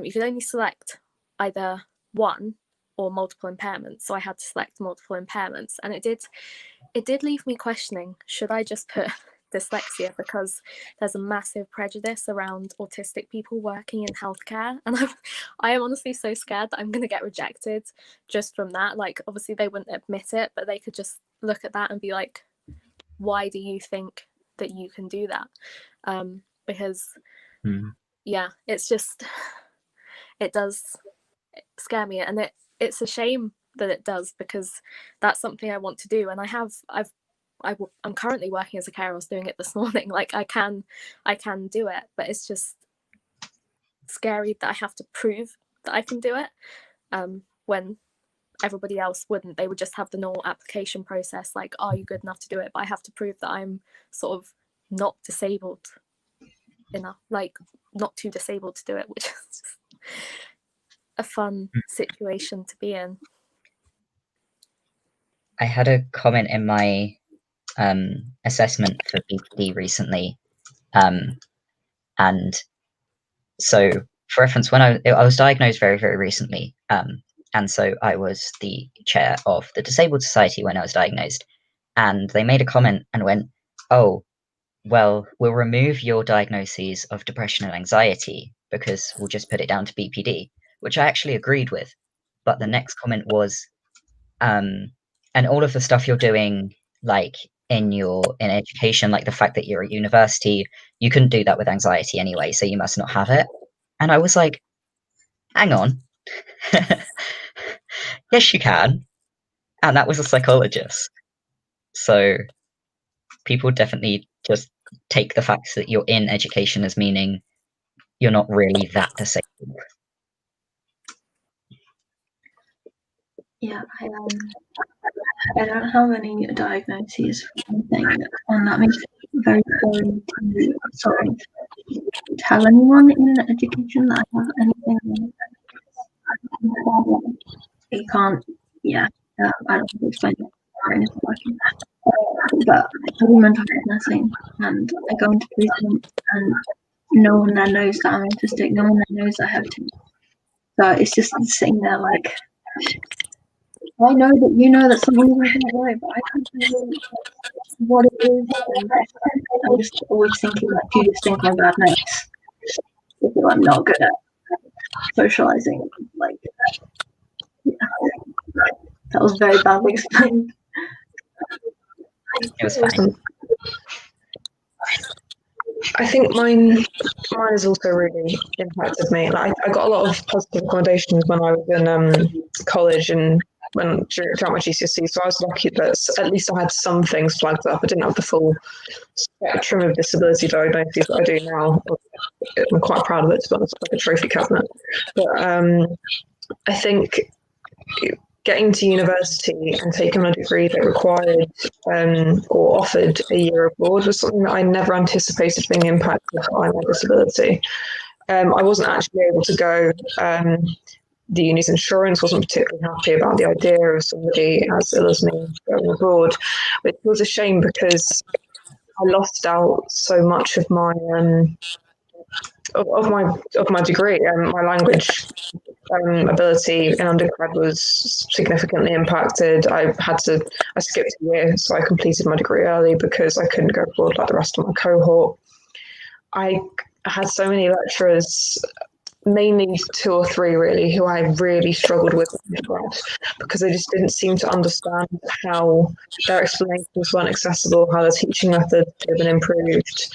you could only select either one or multiple impairments. So I had to select multiple impairments, and it did leave me questioning, should I just put dyslexia, because there's a massive prejudice around autistic people working in healthcare, and I am honestly so scared that I'm going to get rejected just from that. Like, obviously they wouldn't admit it, but they could just look at that and be like, why do you think that you can do that? Because yeah, it's just, it does scare me, and it's a shame that it does, because that's something I want to do, and I'm currently working as a carer. I was doing it this morning. Like I can do it, but it's just scary that I have to prove that I can do it, when everybody else wouldn't. They would just have the normal application process, like, are you good enough to do it? But I have to prove that I'm sort of not disabled enough, like not too disabled to do it, which is just a fun situation to be in. I had a comment in my assessment for BPD recently, and so for reference, when I was diagnosed very, very recently, and so I was the chair of the Disabled Society when I was diagnosed, and they made a comment and went, "Oh, well, we'll remove your diagnoses of depression and anxiety because we'll just put it down to BPD," which I actually agreed with. But the next comment was, and all of the stuff you're doing, like in education, like the fact that you're at university, you couldn't do that with anxiety anyway, so you must not have it. And I was like, hang on. Yes, you can. And that was a psychologist. So people definitely just take the fact that you're in education as meaning you're not really that disabled. Yeah, I don't have any diagnoses for anything, and that makes it very scary to sort of tell anyone in education that I have anything. You can't, yeah, I don't have to explain it or anything like it. But I do mental health nursing, and I go into placement, and no one there knows that I'm autistic. No one there knows I have to. So it's just sitting there like, I know that you know that something is not right, but I can't tell you what it is. And I'm just always thinking, like, do you just think I'm bad next? I feel I'm not good at socializing. Like, yeah, that was very badly explained. It was fine. I think mine has also really impacted me. Like I got a lot of positive accommodations when I was in college and throughout my GCSE. So I was lucky that at least I had some things flagged up. I didn't have the full spectrum of disability diagnoses that I do now. I'm quite proud of it, to be honest, like a trophy cabinet. But I think getting to university and taking a degree that required or offered a year abroad was something that I never anticipated being impacted by my disability. I wasn't actually able to go. The uni's insurance wasn't particularly happy about the idea of somebody as ill as me going abroad, which was a shame because I lost out so much of my of my degree. My language ability in undergrad was significantly impacted. I skipped a year, so I completed my degree early because I couldn't go abroad like the rest of my cohort. I had so many lecturers, mainly 2 or 3 really, who I really struggled with because they just didn't seem to understand how their explanations weren't accessible, how the teaching method could have been improved.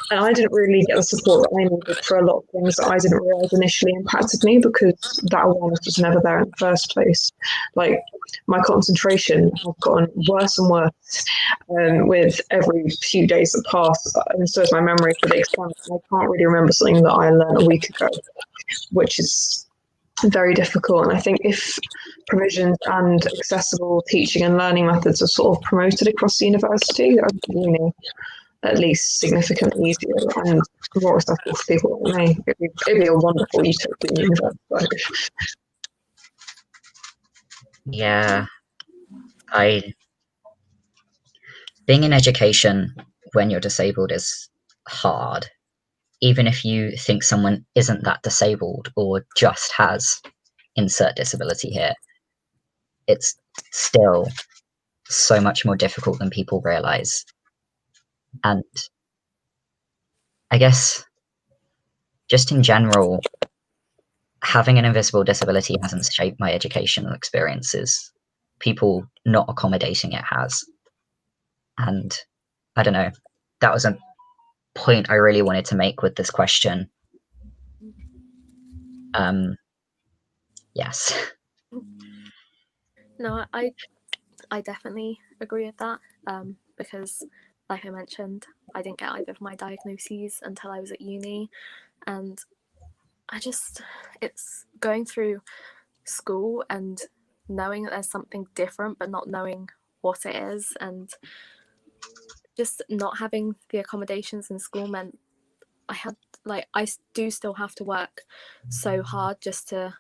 And I didn't really get the support that I needed for a lot of things that I didn't realise initially impacted me because that awareness was never there in the first place. Like my concentration has gotten worse and worse with every few days that pass, and so is my memory to the extent I can't really remember something that I learned a week ago, which is very difficult. And I think if provisions and accessible teaching and learning methods are sort of promoted across the university, at least significantly easier and more accessible for people like me. It'd be a wonderful utopian universe. Yeah, being in education when you're disabled is hard. Even if you think someone isn't that disabled or just has insert disability here, it's still so much more difficult than people realize. And I guess just in general, having an invisible disability hasn't shaped my educational experiences. People not accommodating it has. And I don't know, that was a point I really wanted to make with this question. Yes. No, I definitely agree with that, because like I mentioned, I didn't get either of my diagnoses until I was at uni, and it's going through school and knowing that there's something different but not knowing what it is, and just not having the accommodations in school meant I do still have to work so hard just to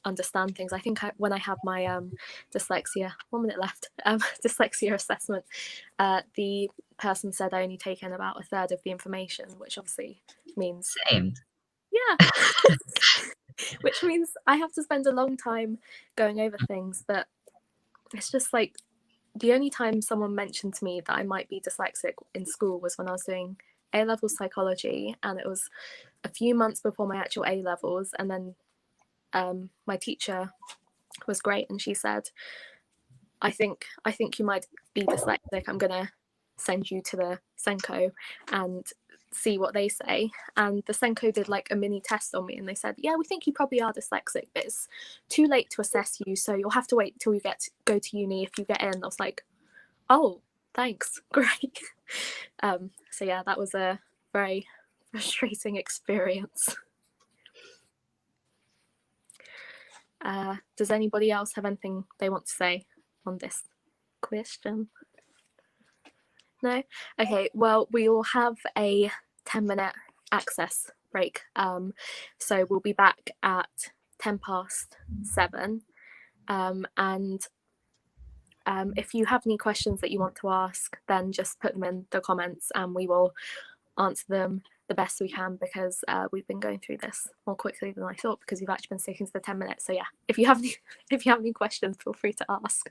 understand things. I think when I had my dyslexia, 1 minute left, dyslexia assessment, the person said I only take in about a third of the information, which obviously means Same. yeah, which means I have to spend a long time going over things. But it's just like the only time someone mentioned to me that I might be dyslexic in school was when I was doing A-level psychology, and it was a few months before my actual A-levels, and then my teacher was great, and she said, I think you might be dyslexic. I'm gonna send you to the Senko and see what they say. And the Senko did like a mini test on me, and they said, yeah, we think you probably are dyslexic, but it's too late to assess you, so you'll have to wait till you go to uni. If you get in, I was like, oh, thanks, great. So yeah, that was a very frustrating experience. Does anybody else have anything they want to say on this question? No? Okay, well, we will have a 10-minute access break. So we'll be back at 7:10. And if you have any questions that you want to ask, then just put them in the comments and we will answer them the best we can, because we've been going through this more quickly than I thought, because we've actually been sticking to the 10 minutes. So yeah, if you have any questions, feel free to ask.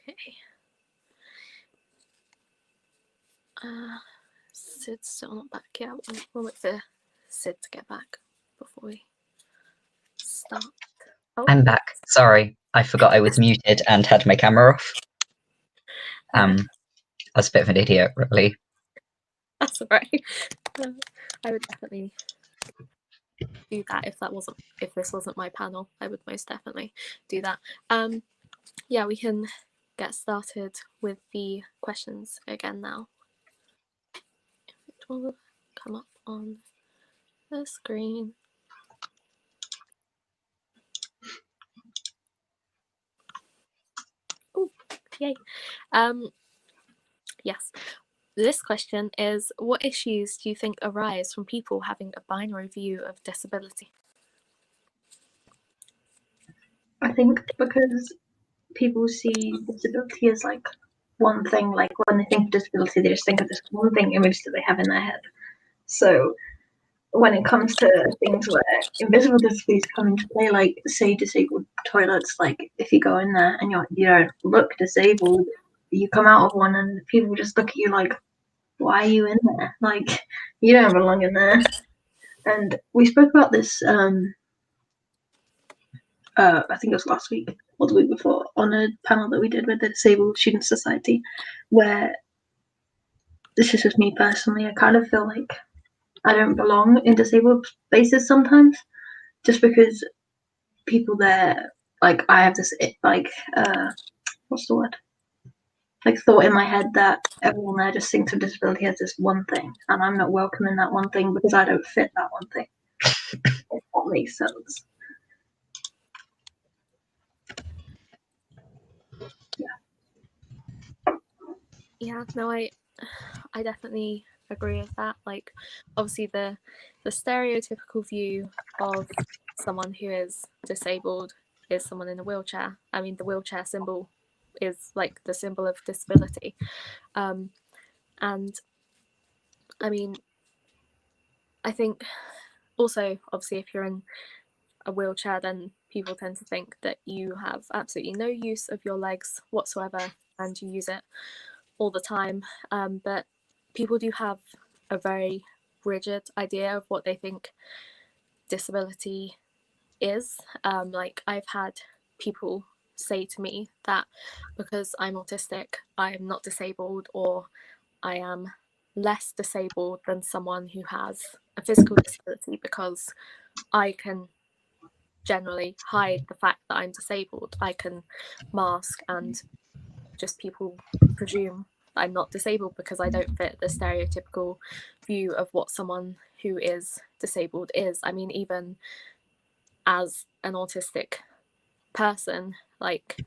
Okay. Sid's still not back yet. We'll wait for Sid to get back before we start. Oh, I'm back. Sorry, I forgot I was muted and had my camera off. I was a bit of an idiot, really. that's all right. I would definitely do that if this wasn't my panel. I would most definitely do that. Yeah, we can get started with the questions again now. It will come up on the screen. Oh, yay. Yes. This question is, what issues do you think arise from people having a binary view of disability? I think because people see disability as like one thing, like when they think of disability, they just think of this one thing image that they have in their head. So when it comes to things where invisible disabilities come into play, like say disabled toilets, like if you go in there and you don't look disabled, you come out of one and people just look at you like, why are you in there? Like you don't belong in there. And we spoke about this I think it was last week or the week before on a panel that we did with the Disabled Students Society, where this is just me personally. I kind of feel like I don't belong in disabled spaces sometimes, just because people there, like I have this like what's the word? Like thought in my head that everyone there just thinks of disability as this one thing, and I'm not welcome in that one thing because I don't fit that one thing. If that makes sense. Yeah, no, I definitely agree with that. Like, obviously the stereotypical view of someone who is disabled is someone in a wheelchair. I mean, the wheelchair symbol is like the symbol of disability. And I mean, I think also, obviously, if you're in a wheelchair, then people tend to think that you have absolutely no use of your legs whatsoever and you use it all the time. But people do have a very rigid idea of what they think disability is. Like I've had people say to me that because I'm autistic, I'm not disabled, or I am less disabled than someone who has a physical disability because I can generally hide the fact that I'm disabled. I can mask, and just people presume I'm not disabled because I don't fit the stereotypical view of what someone who is disabled is. I mean, even as an autistic person, like,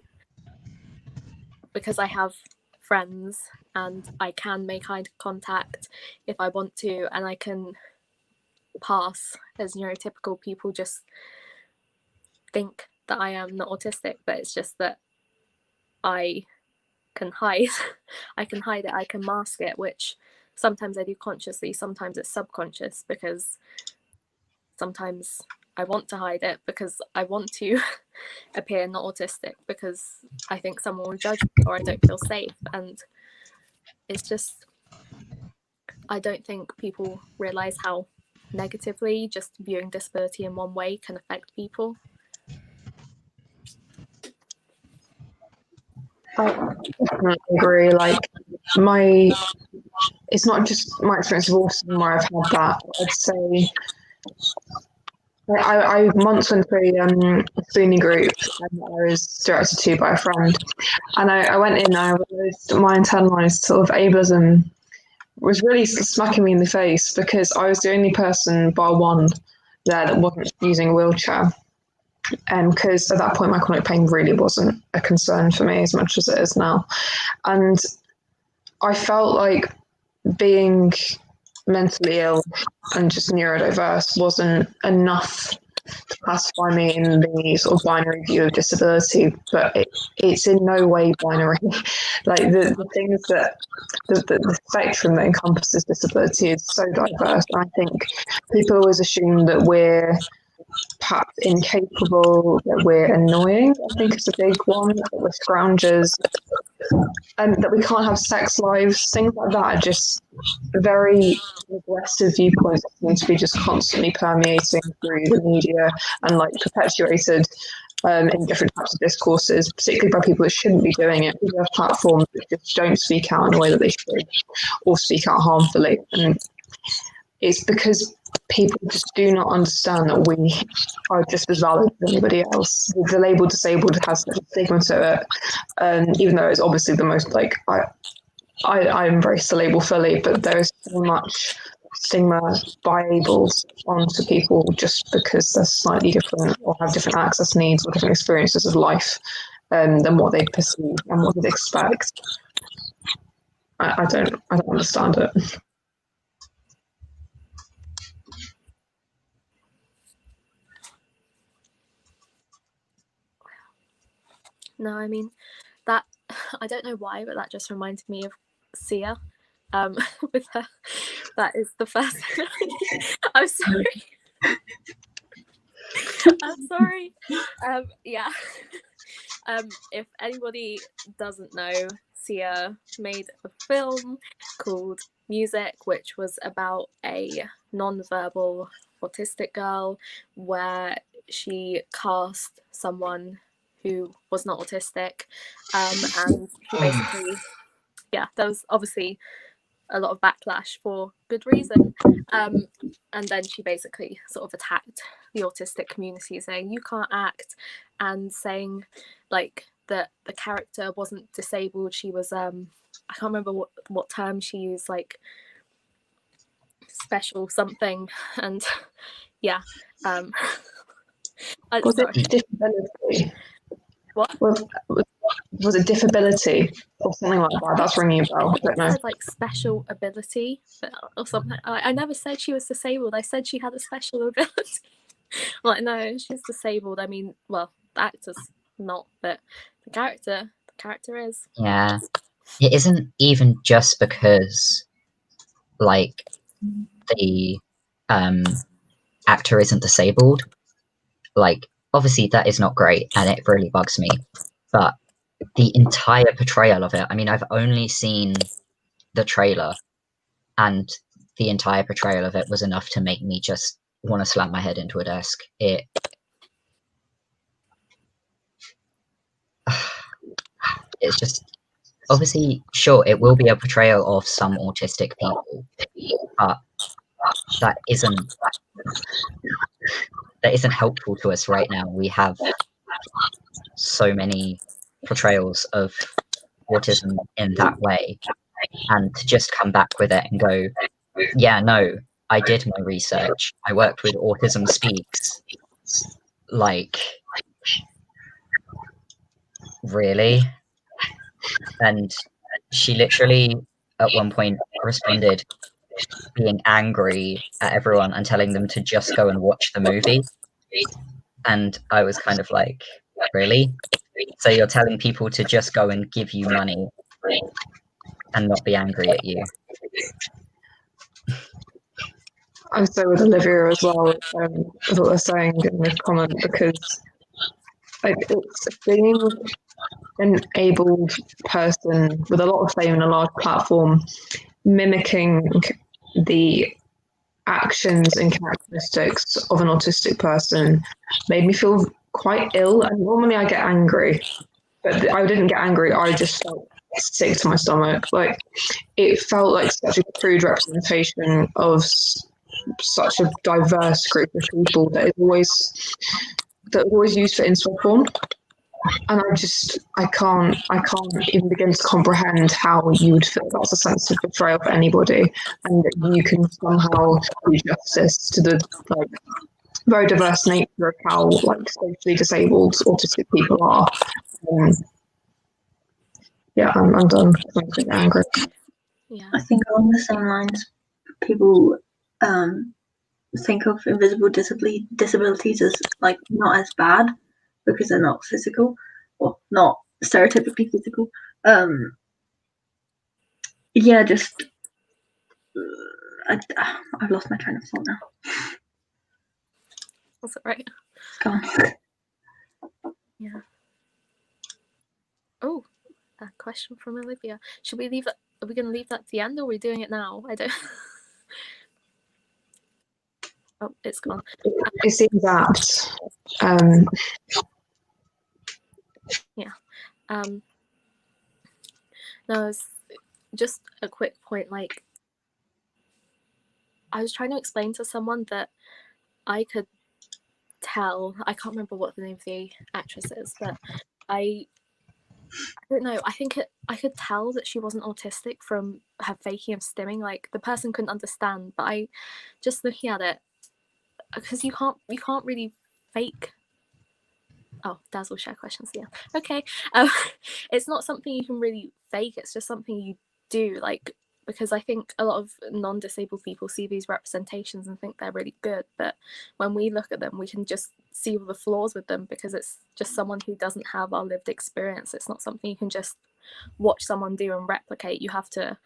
because I have friends and I can make eye contact if I want to, and I can pass as neurotypical, people just think that I am not autistic, but it's just that I can hide I can hide it, I can mask it, which sometimes I do consciously, sometimes it's subconscious, because sometimes I want to hide it because I want to appear not autistic, because I think someone will judge me or I don't feel safe. And it's just, I don't think people realize how negatively just viewing disability in one way can affect people. I definitely agree. Like it's not just my experience of autism where I've had that. I'd say I once went through a spooning group and I was directed to by a friend, and I went in and I realised my internalised sort of ableism was really smacking me in the face because I was the only person bar one there that wasn't using a wheelchair. Because at that point, my chronic pain really wasn't a concern for me as much as it is now. And I felt like being mentally ill and just neurodiverse wasn't enough to classify me in the sort of binary view of disability, but it's in no way binary. Like the things that the spectrum that encompasses disability is so diverse. And I think people always assume that we're perhaps incapable, that we're annoying, I think is a big one, that we're scroungers. that we can't have sex lives, things like that are just very aggressive viewpoints that seem to be just constantly permeating through the media and like perpetuated in different types of discourses, particularly by people that shouldn't be doing it. People have platforms that just don't speak out in the way that they should, or speak out harmfully. And it's because people just do not understand that we are just as valid as anybody else. The label disabled has such a stigma to it, even though it's obviously the most like I embrace the label fully, but there is so much stigma by labels onto people just because they're slightly different or have different access needs or different experiences of life than what they perceive and what they expect. I don't understand it. No, I mean, that, I don't know why, but that just reminded me of Sia. With her, that is the first. I'm sorry. I'm sorry. Yeah. If anybody doesn't know, Sia made a film called Music, which was about a non-verbal autistic girl, where she cast someone who was not autistic, and she basically, yeah, there was obviously a lot of backlash for good reason, and then she basically sort of attacked the autistic community, saying you can't act, and saying like that the character wasn't disabled, she was I can't remember what term she used, like special something, and yeah, Was sorry. it disability? What? Was it disability or something like that? That's ringing a bell. I don't know. Said like special ability or something. I never said she was disabled. I said she had a special ability. Like, no, she's disabled. I mean, well, the actor's not, but the character is. Yeah, it isn't even just because like the actor isn't disabled. Like, obviously that is not great and it really bugs me, but the entire portrayal of it, I mean, I've only seen the trailer, and the entire portrayal of it was enough to make me just want to slam my head into a desk. It's just, obviously, sure, it will be a portrayal of some autistic people, but that isn't helpful to us right now. We have so many portrayals of autism in that way, and to just come back with it and go, yeah, no, I did my research, I worked with Autism Speaks, like, really? And she literally at one point responded being angry at everyone and telling them to just go and watch the movie, and I was kind of like, really? So you're telling people to just go and give you money and not be angry at you? I'm so with Olivia as well, with what they're saying in this comment, because it's being an abled person with a lot of fame and a large platform mimicking the actions and characteristics of an autistic person made me feel quite ill. And normally I get angry, but I didn't get angry. I just felt sick to my stomach. Like, it felt like such a crude representation of such a diverse group of people that is always used for insult form. And I can't even begin to comprehend how you would feel that's a sensitive betrayal for anybody, and that you can somehow do justice to the like very diverse nature of how like socially disabled autistic people are. Yeah, I'm done. I'm getting angry. Yeah. I think along the same lines, people think of invisible disabilities as like not as bad because they're not physical or not stereotypically physical. Yeah, just I've lost my train of thought now. That's it, right? Go on. Yeah. Oh, a question from Olivia. Should we leave that? Are we going to leave that to the end, or are we doing it now? I don't. Oh, it's gone. It seems apt. Yeah. No, it's just a quick point. Like, I was trying to explain to someone that I could tell. I can't remember what the name of the actress is, but I don't know. I could tell that she wasn't autistic from her faking of stimming. Like, the person couldn't understand, but I just looking at it, because you can't really fake. Oh, Daz will share questions. Yeah, okay. It's not something you can really fake. It's just something you do. Like, because I think a lot of non-disabled people see these representations and think they're really good, but when we look at them, we can just see all the flaws with them, because it's just someone who doesn't have our lived experience. It's not something you can just watch someone do and replicate. You have to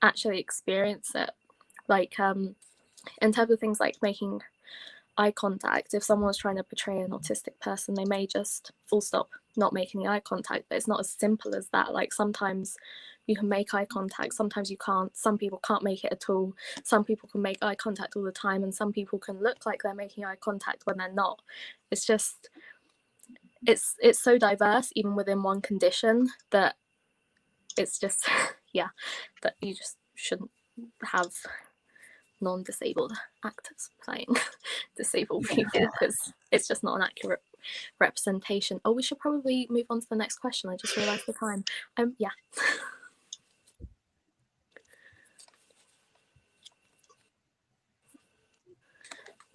actually experience it. Like, in terms of things like making eye contact, if someone was trying to portray an autistic person, they may just full stop not make any eye contact, but it's not as simple as that. Like, sometimes you can make eye contact, sometimes you can't. Some people can't make it at all. Some people can make eye contact all the time, and some people can look like they're making eye contact when they're not. It's just, it's so diverse even within one condition, that it's just yeah, that you just shouldn't have non-disabled actors playing disabled people, because it's just not an accurate representation. Oh, we should probably move on to the next question. I just realized the time. Yeah.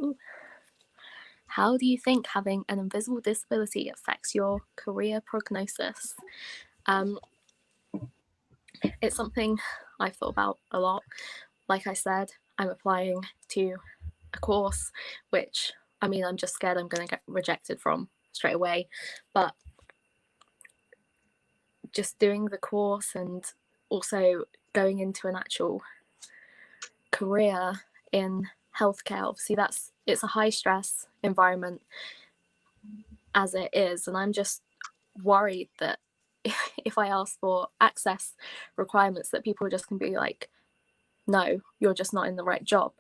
Ooh. How do you think having an invisible disability affects your career prognosis? It's something I've thought about a lot. Like I said, I'm applying to a course which, I mean, I'm just scared I'm going to get rejected from straight away, but just doing the course and also going into an actual career in healthcare, obviously it's a high stress environment as it is, and I'm just worried that if I ask for access requirements, that people are just going to be like, no, you're just not in the right job.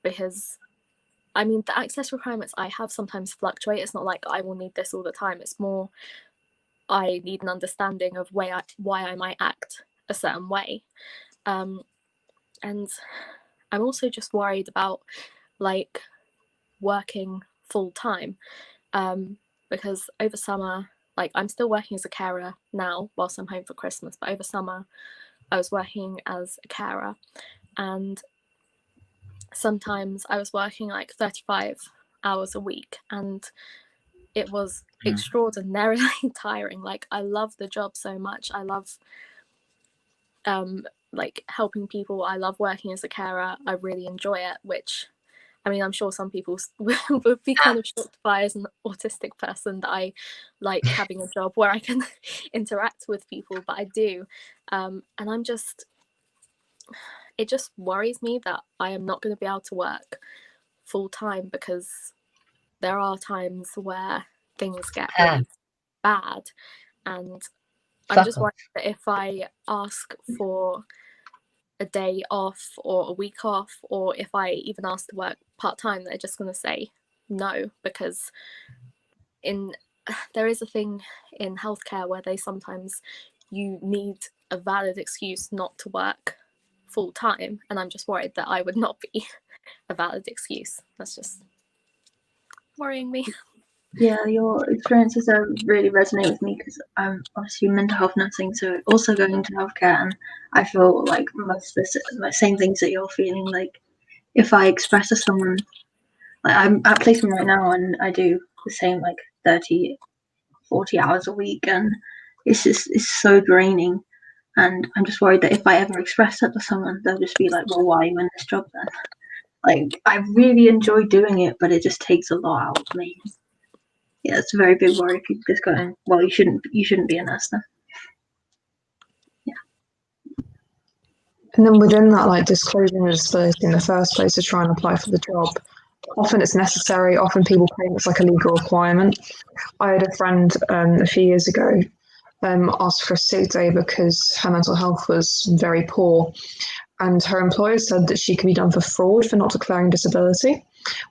Because I mean, the access requirements I have sometimes fluctuate. It's not like I will need this all the time. It's more I need an understanding of why I might act a certain way. And I'm also just worried about like working full time, because over summer, like, I'm still working as a carer now whilst I'm home for Christmas, but over summer I was working as a carer, and sometimes I was working like 35 hours a week, and it was extraordinarily tiring. Like, I love the job so much. I love like helping people. I love working as a carer. I really enjoy it, which, I mean, I'm sure some people would be kind of shocked by as an autistic person that I like having a job where I can interact with people, but I do. And I'm just, it just worries me that I am not going to be able to work full time, because there are times where things get really bad, and I'm just worried that if I ask for a day off or a week off, or if I even ask to work part-time, they're just going to say no, because there is a thing in healthcare where you need a valid excuse not to work full-time, and I'm just worried that I would not be a valid excuse. That's just worrying me. Yeah, your experiences really resonate with me, because I'm obviously mental health nursing, so also going into healthcare, and I feel like most of the same things that you're feeling. Like, if I express to someone, like, I'm at placement right now, and I do the same, like 30, 40 hours a week, and it's so draining. And I'm just worried that if I ever express that to someone, they'll just be like, well, why are you in this job then? Like, I really enjoy doing it, but it just takes a lot out of me. Yeah, it's a very big worry. People just going, well, you shouldn't be a nurse then. Yeah. And then within that, like, disclosing a disability in the first place to try and apply for the job, often it's necessary. Often people claim it's like a legal requirement. I had a friend a few years ago asked for a sick day because her mental health was very poor. And her employer said that she could be done for fraud for not declaring disability,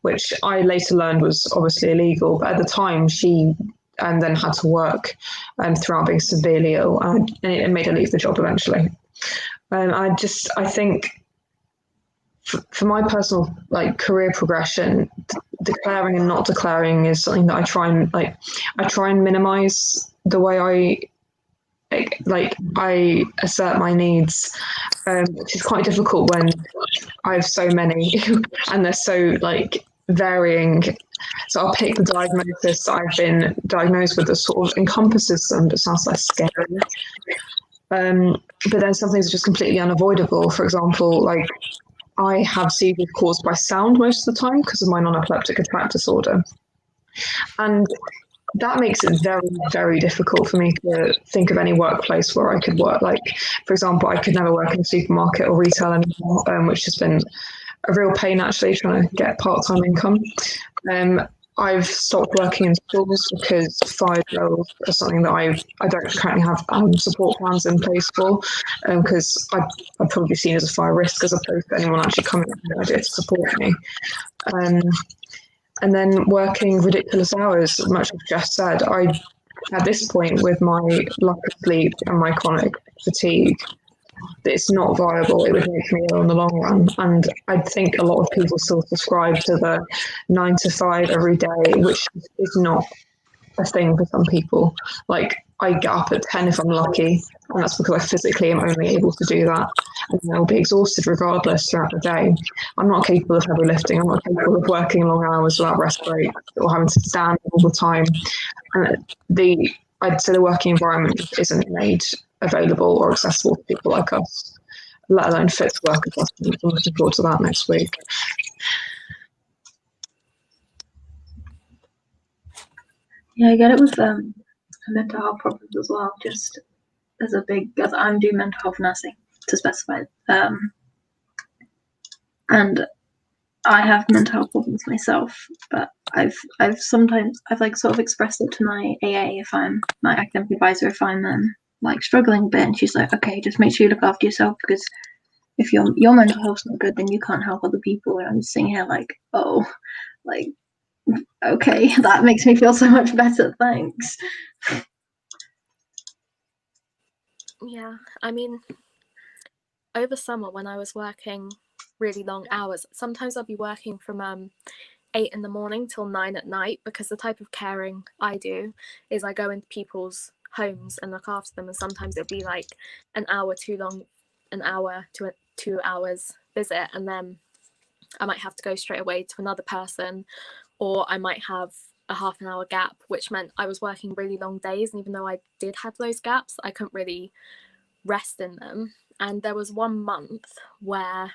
which I later learned was obviously illegal. But at the time, she then had to work throughout being severely ill, and it made her leave the job eventually. I think for my personal career progression, declaring and not declaring is something that I try and minimize the way I assert my needs, which is quite difficult when I have so many and they're so varying. So I'll pick the diagnosis that I've been diagnosed with that sort of encompasses them, but sounds less scary. But then some things are just completely unavoidable. For example, I have seizures caused by sound most of the time because of my non-epileptic attack disorder. And that makes it very, very difficult for me to think of any workplace where I could work. For example, I could never work in a supermarket or retail anymore, which has been a real pain actually, trying to get part-time income. I've stopped working in schools because fire drills are something that I don't currently have support plans in place for, because I'd probably be seen as a fire risk as opposed to anyone actually coming up with an idea to support me. And then working ridiculous hours, much as Jess said, at this point with my lack of sleep and my chronic fatigue, it's not viable. It would make me ill in the long run. And I think a lot of people still subscribe to the 9 to 5 every day, which is not a thing for some people. I get up at 10 if I'm lucky, and that's because I physically am only able to do that. And I'll be exhausted regardless throughout the day. I'm not capable of heavy lifting. I'm not capable of working long hours without rest breaks or having to stand all the time. And I'd say the working environment isn't made available or accessible to people like us, let alone fit to work with us. I'm looking forward to that next week. Yeah, I get it with mental health problems as well. Just as I'm doing mental health nursing to specify, and I have mental health problems myself. But I've sometimes sort of expressed it to my AA, if I'm my academic advisor, if I'm struggling a bit, and she's like, okay, just make sure you look after yourself, because if your mental health's not good, then you can't help other people. And I'm just sitting here okay, that makes me feel so much better, thanks. Yeah, I mean, over summer when I was working really long hours, sometimes I'll be working from 8 in the morning till 9 at night, because the type of caring I do is I go into people's homes and look after them, and sometimes it'll be an hour too long, an hour to 2 hours visit, and then I might have to go straight away to another person, or I might have a half an hour gap, which meant I was working really long days, and even though I did have those gaps, I couldn't really rest in them. And there was 1 month where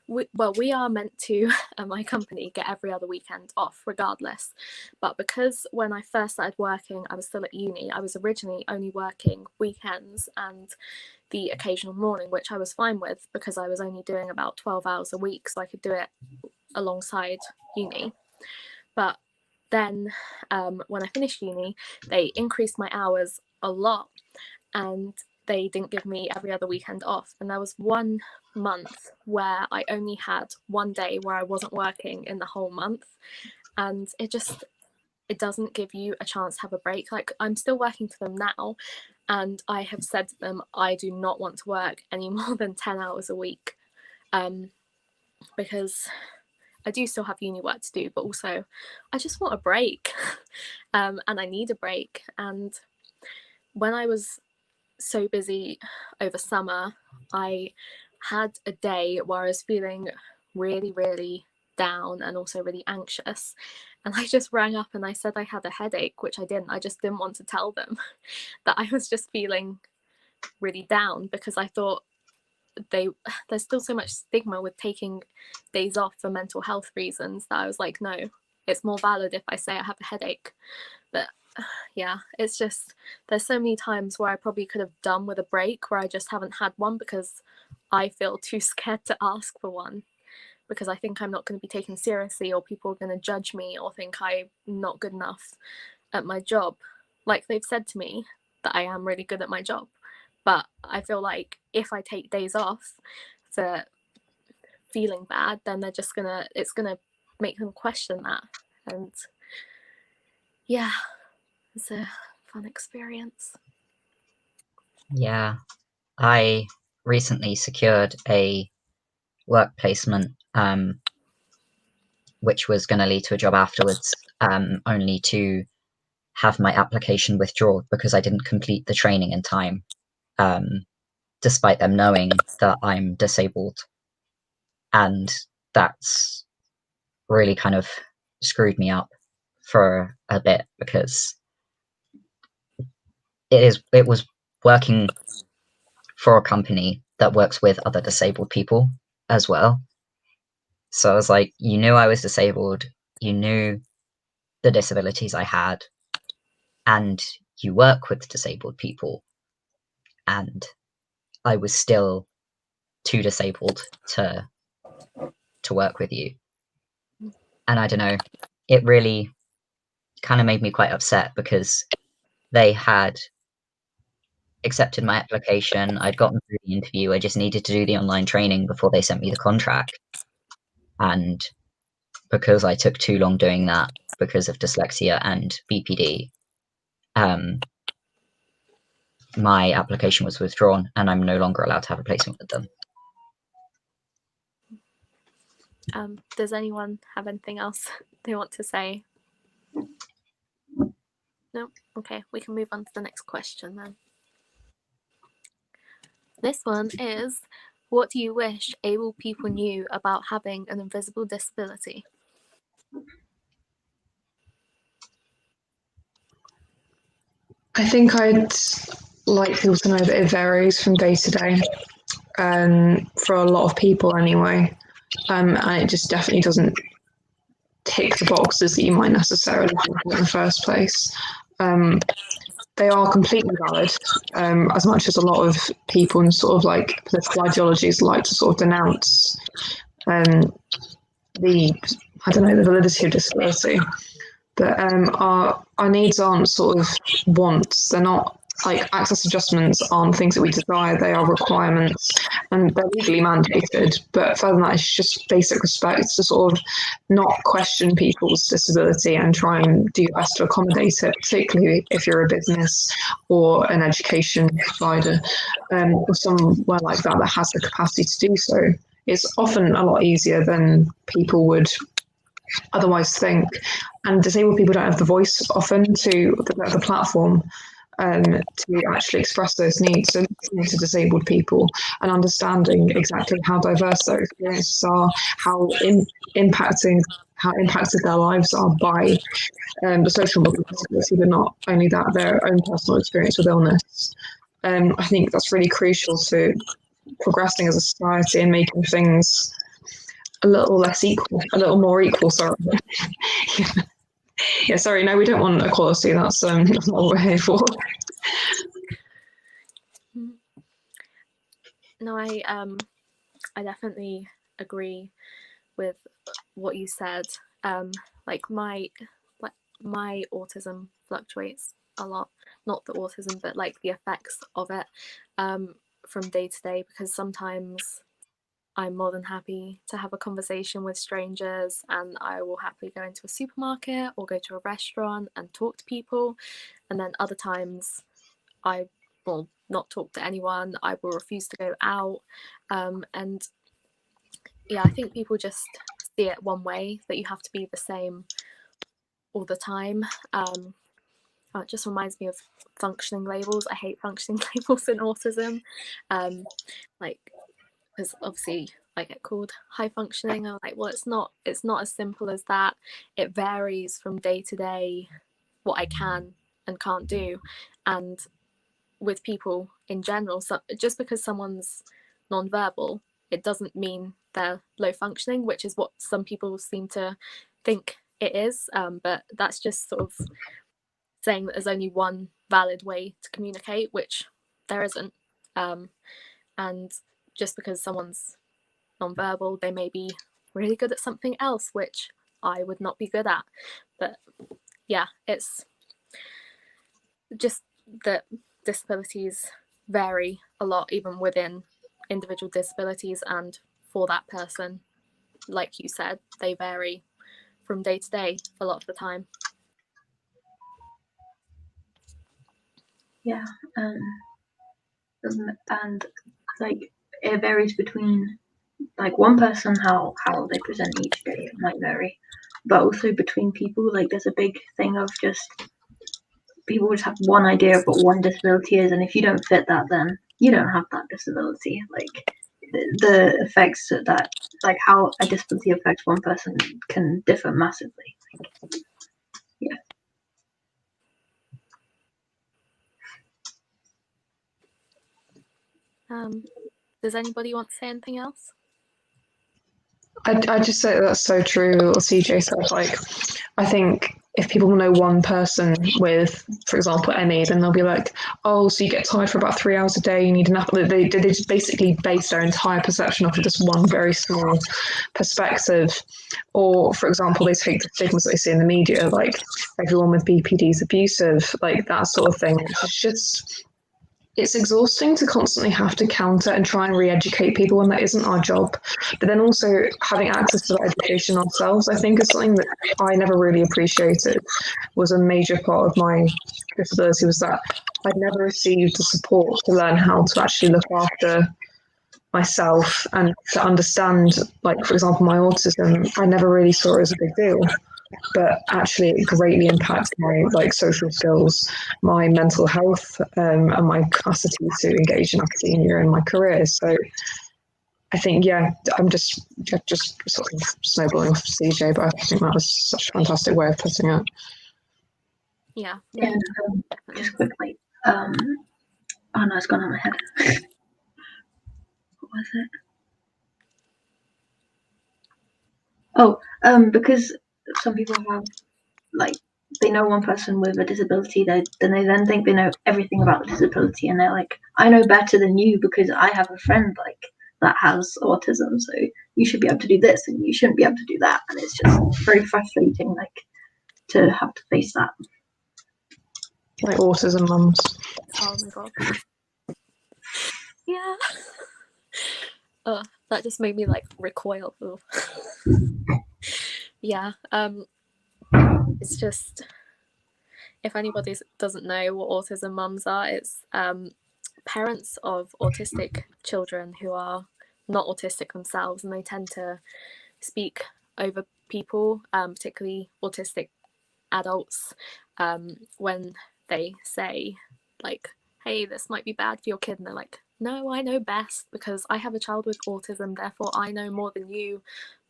we are meant to at my company get every other weekend off regardless, but because when I first started working I was still at uni, I was originally only working weekends and the occasional morning, which I was fine with because I was only doing about 12 hours a week, so I could do it alongside uni. But then when I finished uni, they increased my hours a lot, and they didn't give me every other weekend off. And there was 1 month where I only had 1 day where I wasn't working in the whole month. And it doesn't give you a chance to have a break. I'm still working for them now, and I have said to them I do not want to work any more than 10 hours a week, because I do still have uni work to do, but also I just want a break. And I need a break. And when I was so busy over summer, I had a day where I was feeling really, really down and also really anxious, and I just rang up and I said I had a headache, which I didn't. I just didn't want to tell them that I was just feeling really down, because I thought there's still so much stigma with taking days off for mental health reasons that I was like, no, it's more valid if I say I have a headache. But yeah, it's just, there's so many times where I probably could have done with a break where I just haven't had one because I feel too scared to ask for one, because I think I'm not going to be taken seriously, or people are going to judge me or think I'm not good enough at my job. Like they've said to me, that I am really good at my job. But I feel like if I take days off for feeling bad, then it's gonna make them question that. And yeah, it's a fun experience. Yeah, I recently secured a work placement, which was going to lead to a job afterwards, only to have my application withdrawn because I didn't complete the training in time, despite them knowing that I'm disabled. And that's really kind of screwed me up for a bit, because it was working for a company that works with other disabled people as well. So I was like, you knew I was disabled, you knew the disabilities I had, and you work with disabled people, and I was still too disabled to work with you. And I don't know, it really kind of made me quite upset, because they had accepted my application, I'd gotten through the interview, I just needed to do the online training before they sent me the contract. And because I took too long doing that because of dyslexia and BPD, my application was withdrawn and I'm no longer allowed to have a placement with them. Does anyone have anything else they want to say? No? Okay, we can move on to the next question then. This one is, what do you wish able people knew about having an invisible disability? I think I'd like people to know that it varies from day to day, for a lot of people anyway, and it just definitely doesn't tick the boxes that you might necessarily think in the first place. They are completely valid, as much as a lot of people in sort of like political ideologies like to sort of denounce the validity of disability. But our needs aren't sort of wants. They're not like access adjustments aren't things that we desire. They are requirements, and they're legally mandated. But further than that, it's just basic respect to sort of not question people's disability and try and do your best to accommodate it, particularly if you're a business or an education provider, or somewhere like that that has the capacity to do so. It's often a lot easier than people would otherwise think, and disabled people don't have the voice often to the platform to actually express those needs. So listening to disabled people and understanding exactly how diverse their experiences are, how impacted their lives are by the social model of disability, but not only that, their own personal experience with illness. I think that's really crucial to progressing as a society and making things a little less equal, a little more equal, sorry. Yeah, sorry, no, we don't want equality, that's not what we're here for. No, I definitely agree with what you said. Like my autism fluctuates a lot, not the autism, but like the effects of it from day to day, because sometimes I'm more than happy to have a conversation with strangers, and I will happily go into a supermarket or go to a restaurant and talk to people. And then other times I will not talk to anyone, I will refuse to go out. And yeah, I think people just see it one way, that you have to be the same all the time. It just reminds me of functioning labels. I hate functioning labels in autism. Like, because obviously I get called high functioning. I'm like, well, it's not as simple as that. It varies from day to day what I can and can't do. And with people in general, so just because someone's non-verbal, it doesn't mean they're low functioning, which is what some people seem to think it is. But that's just sort of saying that there's only one valid way to communicate, which there isn't. And just because someone's non-verbal, they may be really good at something else which I would not be good at. But yeah, it's just that disabilities vary a lot, even within individual disabilities, and for that person, like you said, they vary from day to day a lot of the time. Yeah, and like it varies between like one person, how they present each day might vary, but also between people. Like there's a big thing of just people just have one idea of what one disability is, and if you don't fit that, then you don't have that disability. Like the effects that, like how a disability affects one person can differ massively. Yeah. Does anybody want to say anything else? I just say that's so true. What CJ said, like, I think if people know one person with, for example, ME, then they'll be like, oh, so you get tired for about 3 hours a day, you need enough. They just basically base their entire perception off of just one very small perspective. Or, for example, they take the stigmas that they see in the media, like everyone with BPD is abusive, like that sort of thing. It's just, it's exhausting to constantly have to counter and try and re-educate people when that isn't our job. But then also having access to that education ourselves, I think, is something that I never really appreciated. Was a major part of my disability, was that I'd never received the support to learn how to actually look after myself and to understand, like, for example, my autism. I never really saw it as a big deal, but actually it greatly impacts my like social skills, my mental health, and my capacity to engage in academia and my career. So I think, yeah, I'm just sort of snowballing off CJ, but I think that was such a fantastic way of putting it. Yeah. And just quickly, oh no, it's gone on my head. What was it? Oh, because some people have, like, they know one person with a disability, then they think they know everything about the disability, and they're like, I know better than you because I have a friend like that has autism, so you should be able to do this and you shouldn't be able to do that, and it's just very frustrating, like, to have to face that. Like autism mums. Oh my god. Yeah. That just made me like recoil. Yeah. It's just, if anybody doesn't know what autism mums are, it's parents of autistic children who are not autistic themselves, and they tend to speak over people, particularly autistic adults, when they say, like, hey, this might be bad for your kid, and they're like, no, I know best because I have a child with autism, therefore I know more than you,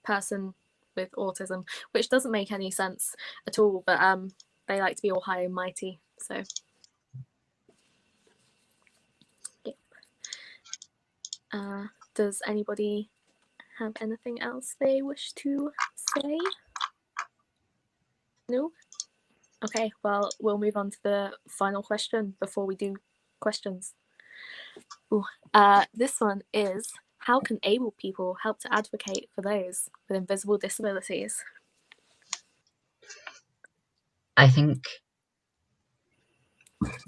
person with autism, which doesn't make any sense at all, but they like to be all high and mighty. So yeah. Does anybody have anything else they wish to say? No? Okay, well, we'll move on to the final question before we do questions. Ooh, this one is, how can able people help to advocate for those with invisible disabilities? I think,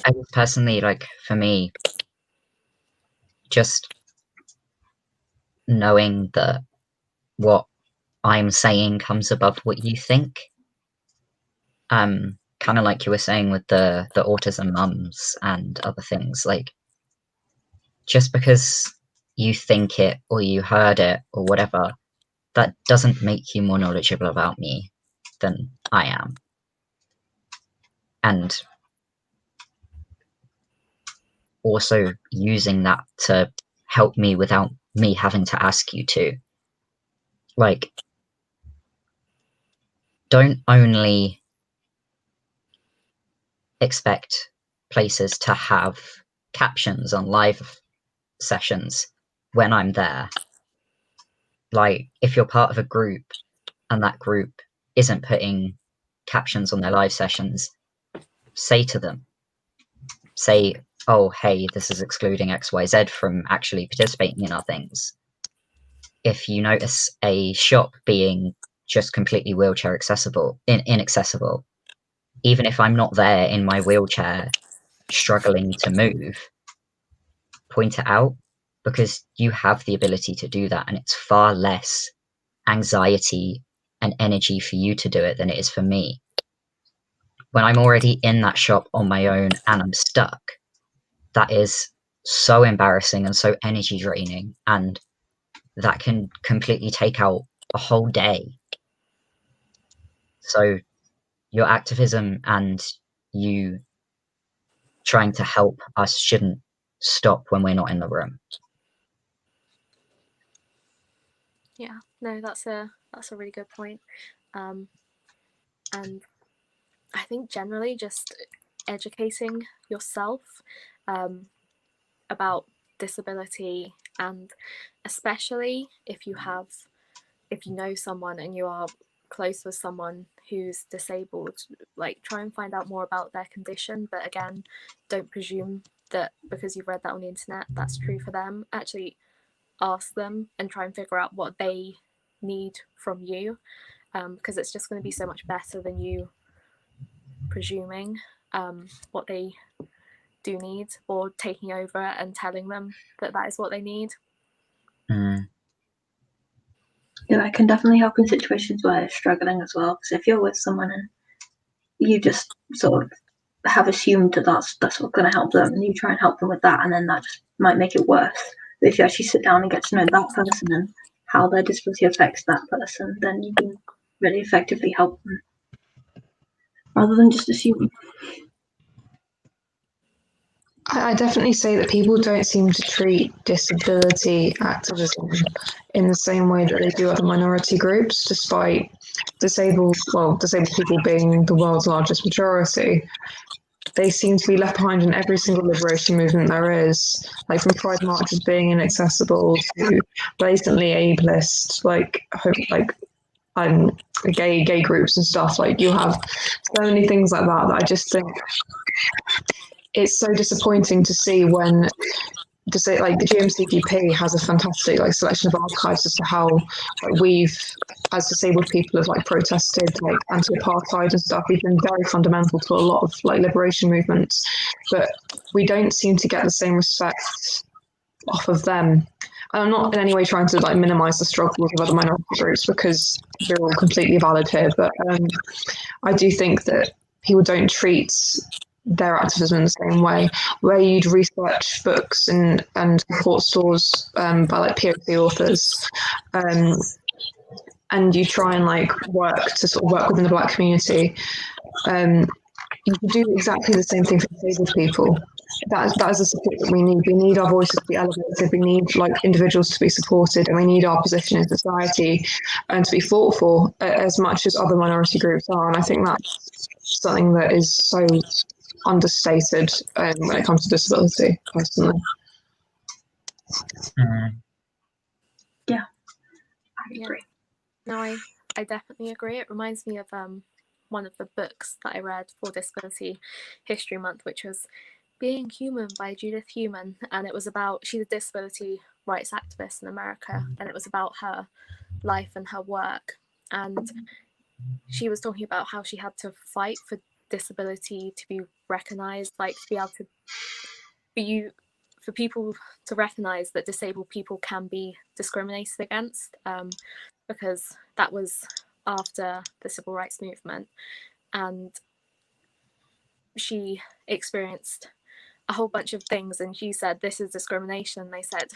I personally, like, for me, just knowing that what I'm saying comes above what you think. Kind of like you were saying with the autism mums and other things, like, just because you think it or you heard it or whatever, that doesn't make you more knowledgeable about me than I am. And also using that to help me without me having to ask you to. Like, don't only expect places to have captions on live sessions when I'm there. Like, if you're part of a group and that group isn't putting captions on their live sessions, say to them, say, oh, hey, this is excluding XYZ from actually participating in our things. If you notice a shop being just completely wheelchair inaccessible, even if I'm not there in my wheelchair struggling to move, point it out, because you have the ability to do that, and it's far less anxiety and energy for you to do it than it is for me. When I'm already in that shop on my own and I'm stuck, that is so embarrassing and so energy draining, and that can completely take out a whole day. So your activism and you trying to help us shouldn't stop when we're not in the room. Yeah, no, that's a really good point. And I think generally just educating yourself about disability, and especially if you know someone and you are close with someone who's disabled, like try and find out more about their condition. But again, don't presume that because you've read that on the internet that's true for them. Actually ask them and try and figure out what they need from you, because it's just going to be so much better than you presuming what they do need, or taking over and telling them that is what they need. Yeah, I can definitely help in situations where you're struggling as well, because if you're with someone and you just sort of have assumed that that's what's going to help them, and you try and help them with that, and then that just might make it worse. But if you actually sit down and get to know that person and how their disability affects that person, then you can really effectively help them rather than just assuming. I definitely say that people don't seem to treat disability activism in the same way that they do other minority groups, despite disabled people being the world's largest majority. They seem to be left behind in every single liberation movement there is, like from pride marches being inaccessible to blatantly ableist, gay groups and stuff. Like you have so many things like that I just think it's so disappointing to see when the GMCPP has a fantastic selection of archives as to how we've, as disabled people, have protested anti-apartheid and stuff. We've been very fundamental to a lot of liberation movements, but we don't seem to get the same respect off of them. And I'm not in any way trying to minimize the struggles of other minority groups, because they're all completely valid here. But I do think that people don't treat their activism in the same way, where you'd research books and support stores by POC authors, and you try and work within the Black community. You do exactly the same thing for disabled people. That is the support that we need. We need our voices to be elevated. We need individuals to be supported, and we need our position in society and to be fought for as much as other minority groups are. And I think that's something that is so understated when it comes to disability, personally. Yeah, I agree. No, I definitely agree. It reminds me of one of the books that I read for Disability History Month, which was Being Human by Judith Heumann, and it was about, she's a disability rights activist in America, and it was about her life and her work. And she was talking about how she had to fight for disability to be recognized, to be able to for people to recognize that disabled people can be discriminated against, because that was after the civil rights movement, and she experienced a whole bunch of things, and she said, this is discrimination. They said,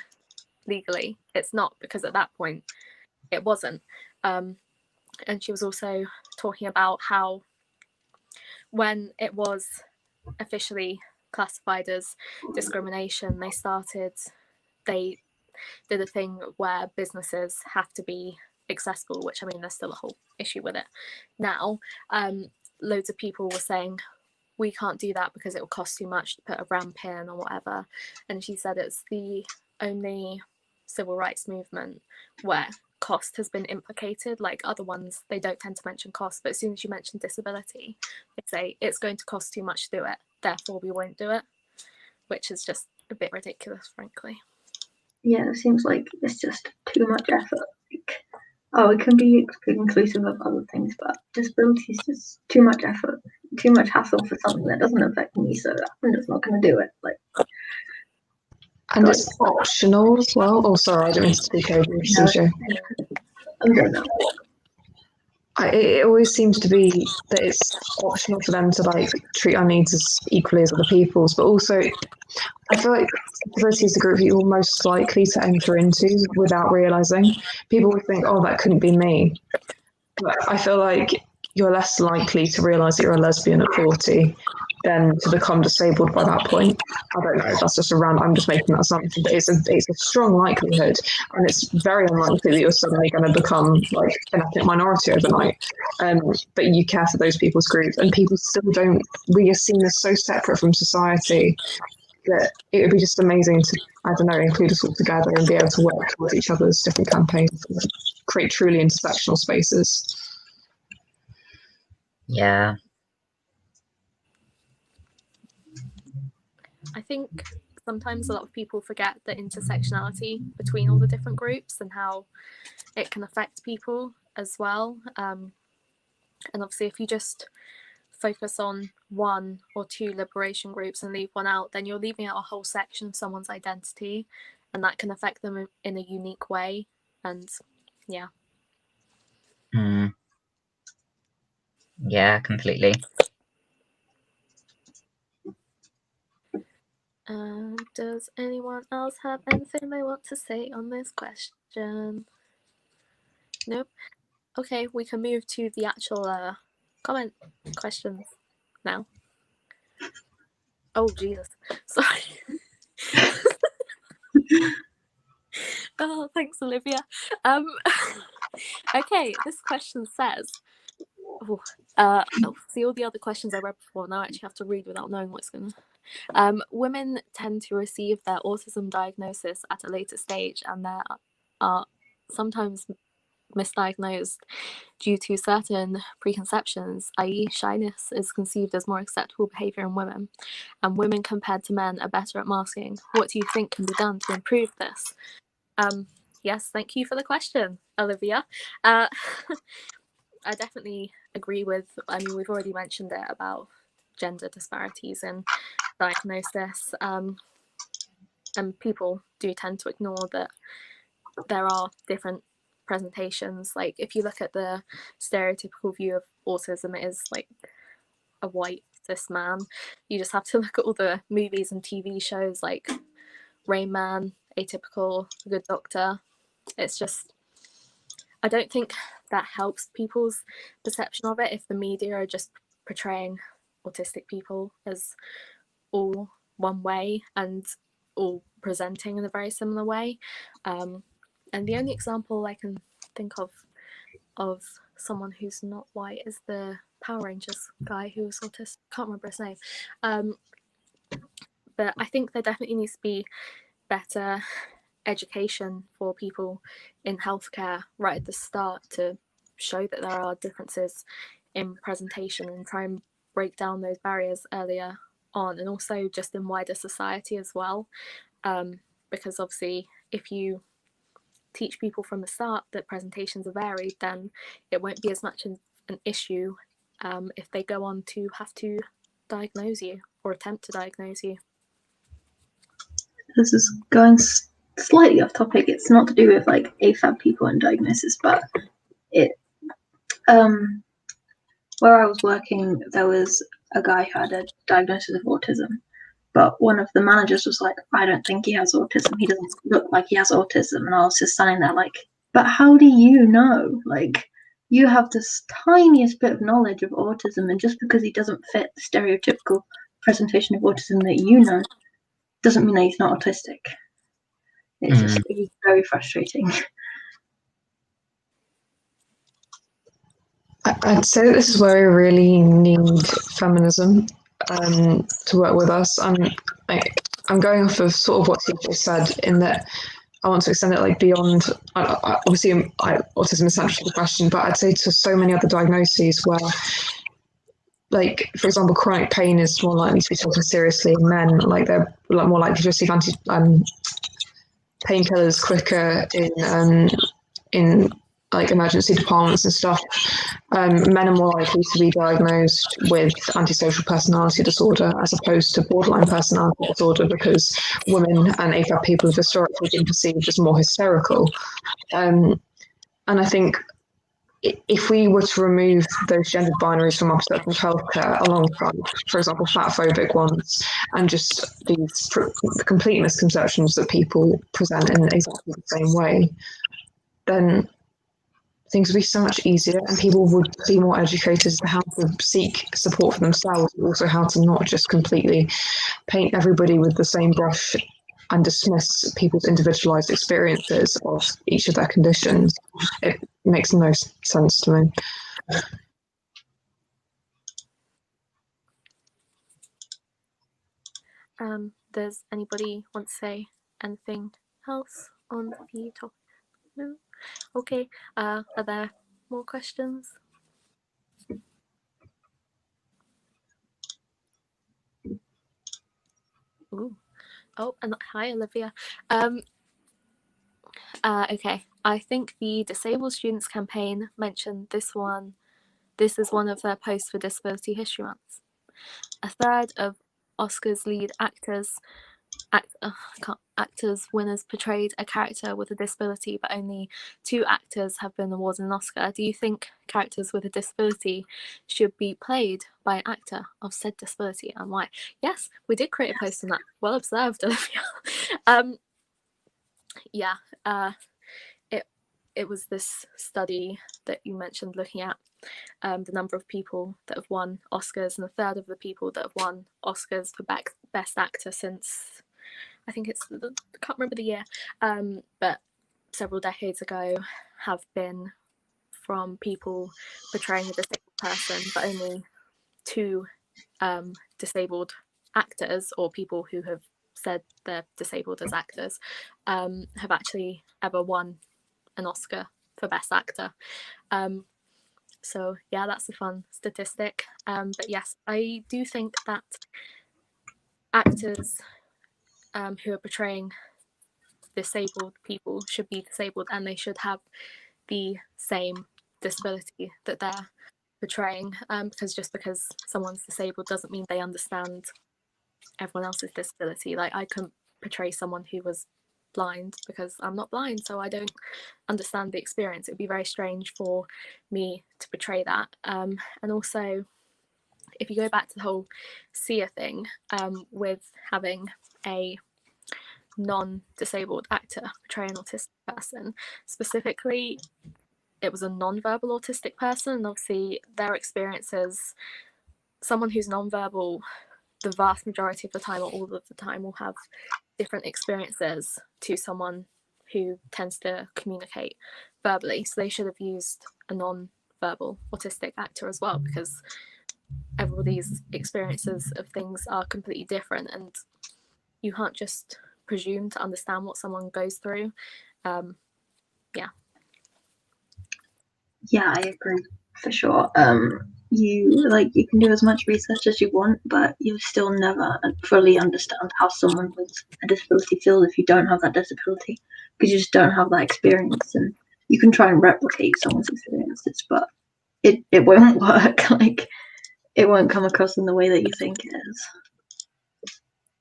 legally it's not, because at that point it wasn't. And she was also talking about how when it was officially classified as discrimination, they did a thing where businesses have to be accessible, which, I mean, there's still a whole issue with it now. Loads of people were saying, we can't do that because it will cost too much to put a ramp in or whatever. And she said it's the only civil rights movement where cost has been implicated. Like other ones, they don't tend to mention cost, but as soon as you mention disability, they say it's going to cost too much to do it, therefore we won't do it, which is just a bit ridiculous, frankly. Yeah, it seems like it's just too much effort. oh, it can be inclusive of other things, but disability is just too much effort, too much hassle for something that doesn't affect me, so I'm just not going to do it. Like, And it's optional as well. Oh, sorry, I didn't mean to speak over you, CJ. I'm good now. It always seems to be that it's optional for them to like treat our needs as equally as other people's, but also I feel like disability is the group that you're most likely to enter into without realizing. People would think, oh, that couldn't be me. But I feel like you're less likely to realize that you're a lesbian at 40 than to become disabled by that point. I don't know, that's just I'm just making that assumption, but it's a strong likelihood, and it's very unlikely that you're suddenly going to become like an ethnic minority overnight. But you care for those people's groups, and people still don't, we are seen as so separate from society that it would be just amazing to, I don't know, include us all together and be able to work towards each other's different campaigns and create truly intersectional spaces. Yeah. I think sometimes a lot of people forget the intersectionality between all the different groups and how it can affect people as well. And obviously, if you just focus on one or two liberation groups and leave one out, then you're leaving out a whole section of someone's identity, and that can affect them in a unique way. And yeah. Yeah, completely. Does anyone else have anything they want to say on this question? Nope. Okay, we can move to the actual comment questions now. Oh, Jesus. Sorry. Oh, thanks, Olivia. Okay, this question says, see all the other questions I read before, now I actually have to read without knowing what's going to... women tend to receive their autism diagnosis at a later stage, and there are sometimes misdiagnosed due to certain preconceptions, i.e. shyness is conceived as more acceptable behaviour in women, and women compared to men are better at masking. What do you think can be done to improve this? Yes, thank you for the question, Olivia. I definitely agree with, I mean, we've already mentioned it about gender disparities in diagnosis, and people do tend to ignore that there are different presentations. Like, if you look at the stereotypical view of autism, it is like a white cis man. You just have to look at all the movies and TV shows like Rain Man, Atypical, Good Doctor. It's just, I don't think that helps people's perception of it if the media are just portraying autistic people as all one way and all presenting in a very similar way. And the only example I can think of someone who's not white is the Power Rangers guy who was autistic. Can't remember his name. But I think there definitely needs to be better education for people in healthcare right at the start to show that there are differences in presentation and try and break down those barriers earlier on, and also just in wider society as well. Because obviously if you teach people from the start that presentations are varied, then it won't be as much an issue if they go on to have to diagnose you or attempt to diagnose you. This is going slightly off topic. It's not to do with like AFAB people and diagnosis, but it where I was working, there was a guy who had a diagnosis of autism, but one of the managers was like, I don't think he has autism. He doesn't look like he has autism. And I was just standing there like, but how do you know? Like, you have this tiniest bit of knowledge of autism, and just because he doesn't fit the stereotypical presentation of autism that you know, doesn't mean that he's not autistic. It's just very frustrating. I'd say that this is where we really need feminism to work with us. I'm going off of sort of what CJ said, in that I want to extend it like beyond. Obviously, autism is central to the question, but I'd say to so many other diagnoses where, like, for example, chronic pain is more likely to be taken seriously in men. Like, they're more likely to receive painkillers quicker in like emergency departments and stuff, men are more likely to be diagnosed with antisocial personality disorder as opposed to borderline personality disorder, because women and AFAB people have historically been perceived as more hysterical. And I think if we were to remove those gendered binaries from our perception of healthcare alongside, for example, fatphobic ones, and just these complete misconceptions that people present in exactly the same way, then things would be so much easier and people would be more educated as to how to seek support for themselves, but also how to not just completely paint everybody with the same brush and dismiss people's individualized experiences of each of their conditions. It makes no sense to me. Does anybody want to say anything else on the topic? No? Okay. Are there more questions? Ooh. Oh, and hi, Olivia. Okay, I think the Disabled Students campaign mentioned this one. This is one of their posts for Disability History Month. A third of Oscars lead actors winners portrayed a character with a disability, but only 2 actors have been awarded an Oscar. Do you think characters with a disability should be played by an actor of said disability, and why? Yes, we did create a post on that. Well observed, Olivia. Yeah, it was this study that you mentioned looking at the number of people that have won Oscars, and a third of the people that have won Oscars for Best Actor since, I think it's, I can't remember the year, but several decades ago, have been from people portraying a disabled person, but only 2 disabled actors, or people who have said they're disabled as actors, have actually ever won an Oscar for Best Actor. So yeah, that's a fun statistic. But yes, I do think that actors who are portraying disabled people should be disabled, and they should have the same disability that they're portraying, because just because someone's disabled doesn't mean they understand everyone else's disability. Like, I couldn't portray someone who was blind because I'm not blind, so I don't understand the experience. It would be very strange for me to portray that. And also, if you go back to the whole SIA thing, with having a non-disabled actor portray an autistic person, specifically it was a non-verbal autistic person, and obviously their experiences, someone who's non-verbal the vast majority of the time, or all of the time, will have different experiences to someone who tends to communicate verbally. So they should have used a non-verbal autistic actor as well, because everybody's experiences of things are completely different, and you can't just presume to understand what someone goes through. Yeah, I agree for sure. You can do as much research as you want, but you'll still never fully understand how someone with a disability feels if you don't have that disability, because you just don't have that experience. And you can try and replicate someone's experiences, but it won't work. Like, it won't come across in the way that you think it is.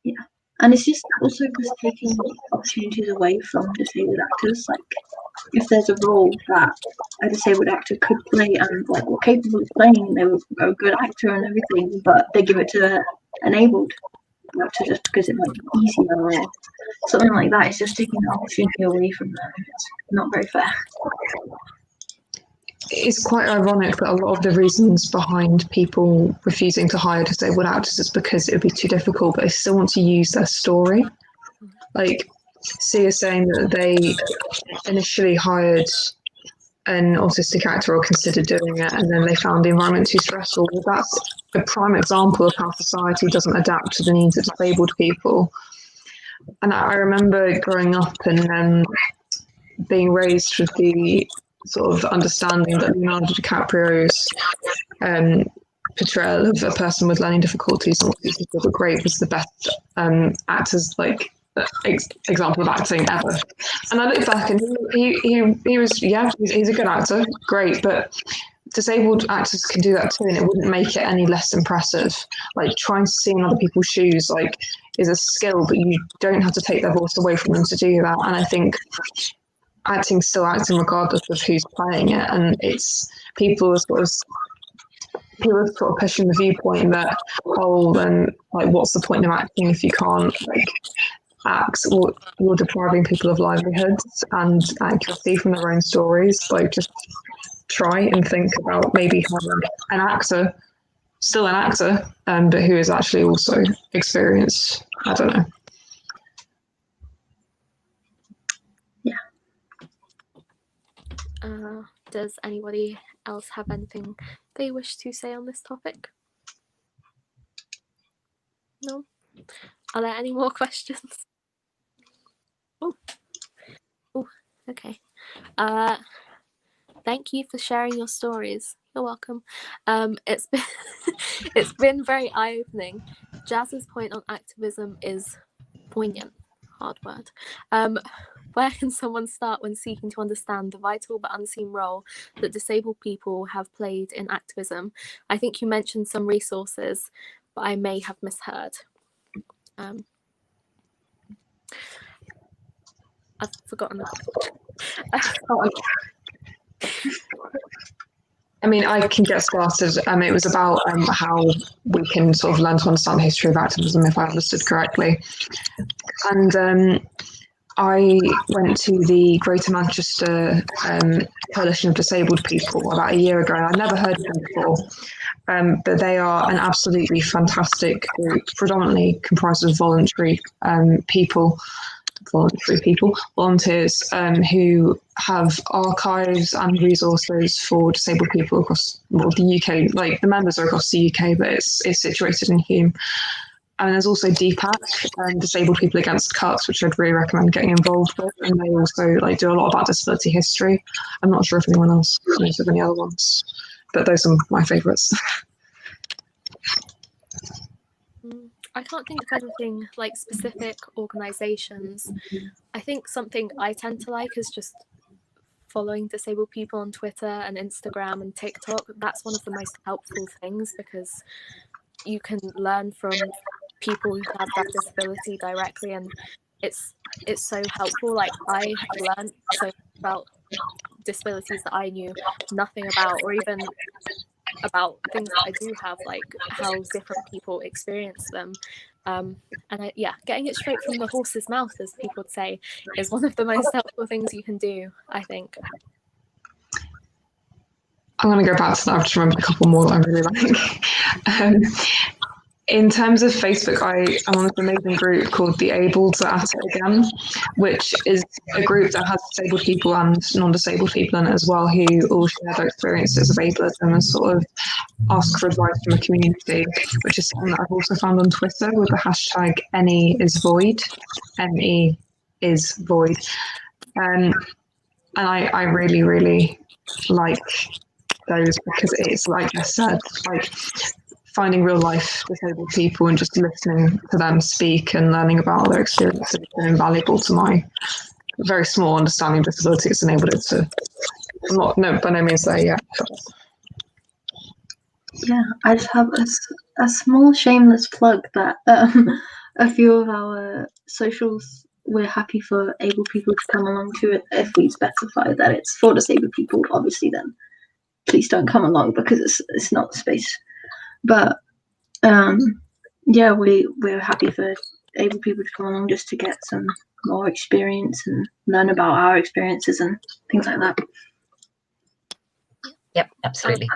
Yeah. And it's just also just taking opportunities away from disabled actors. Like, if there's a role that a disabled actor could play and like were capable of playing, they were a good actor and everything, but they give it to an enabled actor just because it might be easier or something like that. It's just taking the opportunity away from them. It's not very fair. It's quite ironic that a lot of the reasons behind people refusing to hire disabled actors is because it would be too difficult, but they still want to use their story. Like, Sia saying that they initially hired an autistic actor or considered doing it, and then they found the environment too stressful. Well, that's a prime example of how society doesn't adapt to the needs of disabled people. And I remember growing up and being raised with the sort of understanding that Leonardo DiCaprio's portrayal of a person with learning difficulties and autism was great, was the best actors, like example of acting ever. And I look back and he was, yeah, he's a good actor, great, but disabled actors can do that too, and it wouldn't make it any less impressive. Like, trying to see in other people's shoes, like, is a skill, but you don't have to take their voice away from them to do that. And I think acting's still acting regardless of who's playing it, and it's people are sort of pushing the viewpoint that, oh, then like, what's the point of acting if you can't like act? Well, you're depriving people of livelihoods and accuracy from their own stories. Like, just try and think about maybe having an actor, still an actor, but who is actually also experienced. I don't know. Does anybody else have anything they wish to say on this topic? No? Are there any more questions? Oh, okay. Thank you for sharing your stories. You're welcome. It's been it's been very eye-opening. Jazz's point on activism is poignant. Hard word. Where can someone start when seeking to understand the vital but unseen role that disabled people have played in activism? I think you mentioned some resources, but I may have misheard. I've forgotten the question. I mean, I can get started. It was about how we can sort of learn to understand the history of activism, if I understood correctly. And I went to the Greater Manchester Coalition of Disabled People about a year ago, and I'd never heard of them before. But they are an absolutely fantastic group, predominantly comprised of volunteers, who have archives and resources for disabled people across the UK. Like, the members are across the UK, but it's situated in Hume. And there's also DPAC, Disabled People Against Cuts, which I'd really recommend getting involved with. And they also do a lot about disability history. I'm not sure if anyone else knows of any other ones, but those are my favourites. I can't think of anything like specific organisations. I think something I tend to like is just following disabled people on Twitter and Instagram and TikTok. That's one of the most helpful things, because you can learn from people who have that disability directly, and it's so helpful. Like, I have learned so much about disabilities that I knew nothing about, or even about things that I do have, like how different people experience them. And getting it straight from the horse's mouth, as people would say, is one of the most helpful things you can do, I think. I'm going to go back to that. I've just remembered a couple more that I really like. In terms of Facebook, I'm on this amazing group called The Ableds At It Again, which is a group that has disabled people and non-disabled people in it as well, who all share their experiences of ableism and sort of ask for advice from a community, which is something that I've also found on Twitter with the hashtag NE_is_void, NE is void. And I really, really like those, because it's, like I said, like finding real life disabled people and just listening to them speak and learning about their experiences has been invaluable to my very small understanding of disability. It's enabled it to, by no means there yet. Yeah, I just have a small shameless plug that a few of our socials, we're happy for able people to come along to it if we specify that it's for disabled people. Obviously, then please don't come along, because it's not the space. But we're happy for able people to come along just to get some more experience and learn about our experiences and things like that. Yep, absolutely.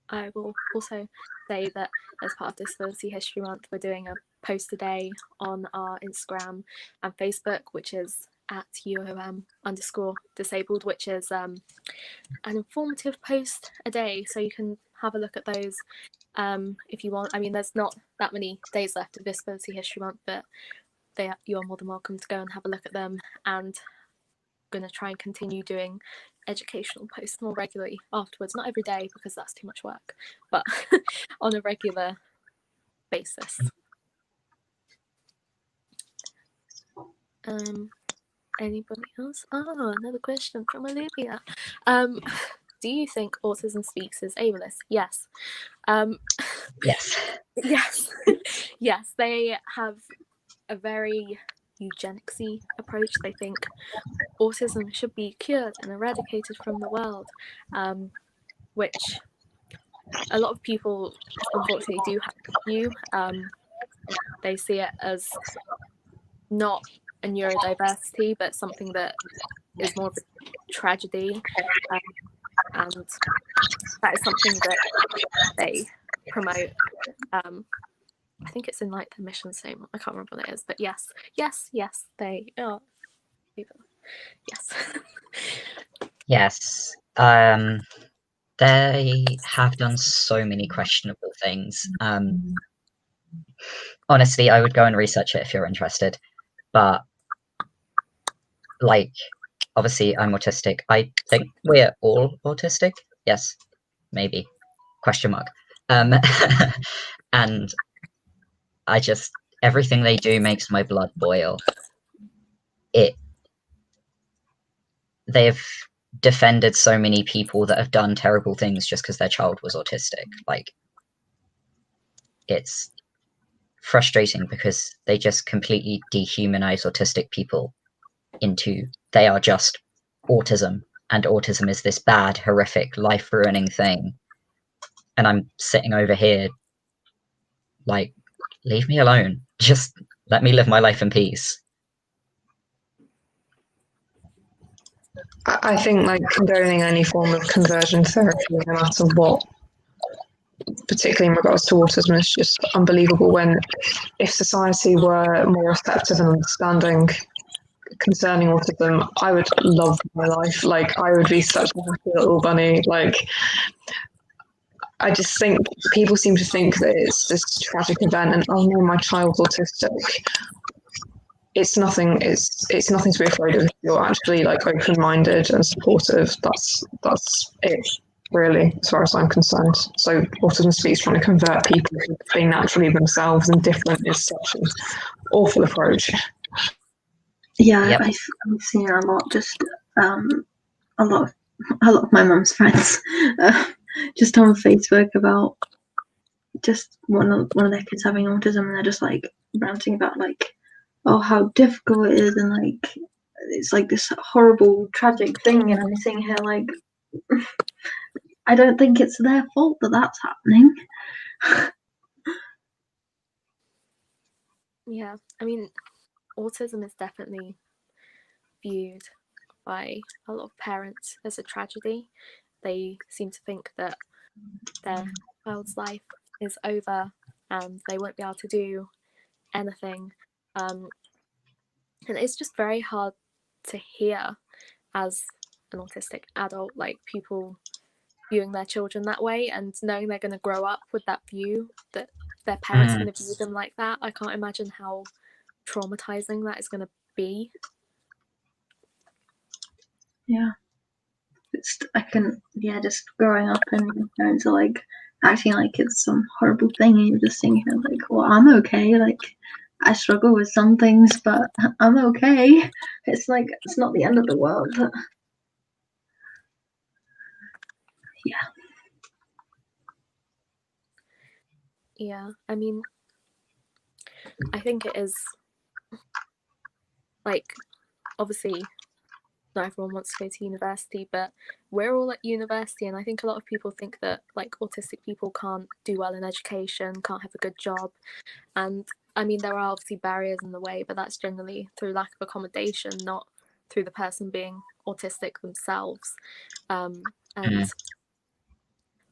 I will also say that as part of Disability History Month, we're doing a post a day on our Instagram and Facebook, which is at UOM_disabled, which is an informative post a day. So you can have a look at those if you want. I mean, there's not that many days left of Disability History Month, but you are more than welcome to go and have a look at them. And I'm going to try and continue doing educational posts more regularly afterwards. Not every day, because that's too much work, but on a regular basis. Anybody else? Oh, another question from Olivia. Do you think autism speaks as ableist? Yes. Yes. Yes. Yes, they have a very eugenicsy approach. They think autism should be cured and eradicated from the world, which a lot of people unfortunately do have you. They see it as not a neurodiversity, but something that is more of a tragedy, and that is something that they promote. I think it's in like the mission statement. I can't remember what it is, but yes, they are people. Yes. Yes. They have done so many questionable things. Honestly, I would go and research it if you're interested. But like, obviously, I'm autistic. I think we're all autistic. Yes, maybe. Question mark. And I just everything they do makes my blood boil. They've defended so many people that have done terrible things just because their child was autistic. Like, it's frustrating because they just completely dehumanize autistic people into they are just autism, and autism is this bad, horrific, life-ruining thing. And I'm sitting over here like, leave me alone. Just let me live my life in peace. I think like condoning any form of conversion therapy, no matter what, particularly in regards to autism, is just unbelievable. When if society were more receptive and understanding concerning autism, I would love my life. Like I would be such a happy little bunny. Like I just think people seem to think that it's this tragic event and oh no, my child's autistic. It's nothing. It's nothing to be afraid of. If you're actually like open-minded and supportive, that's it, really, as far as I'm concerned. So autism speaks trying to convert people who be naturally themselves and different is such an awful approach. Yeah, Yep. I've seen a lot. Just a lot of my mum's friends just on Facebook about just one of their kids having autism, and they're just like ranting about like, oh, how difficult it is, and like it's like this horrible tragic thing, and I'm sitting here like, I don't think it's their fault that that's happening. Yeah, I mean, autism is definitely viewed by a lot of parents as a tragedy. They seem to think that their child's life is over and they won't be able to do anything. And it's just very hard to hear as an autistic adult, like people viewing their children that way and knowing they're going to grow up with that view that their parents are going to view them like that. I can't imagine how traumatizing that is going to be. Yeah, just growing up and your parents are like acting like it's some horrible thing, and you're just sitting here like, well, I'm okay. Like, I struggle with some things, but I'm okay. It's like it's not the end of the world. Yeah. Yeah, I mean, I think it is like, obviously not everyone wants to go to university, but we're all at university, and I think a lot of people think that like autistic people can't do well in education, can't have a good job. And I mean, there are obviously barriers in the way, but that's generally through lack of accommodation, not through the person being autistic themselves. And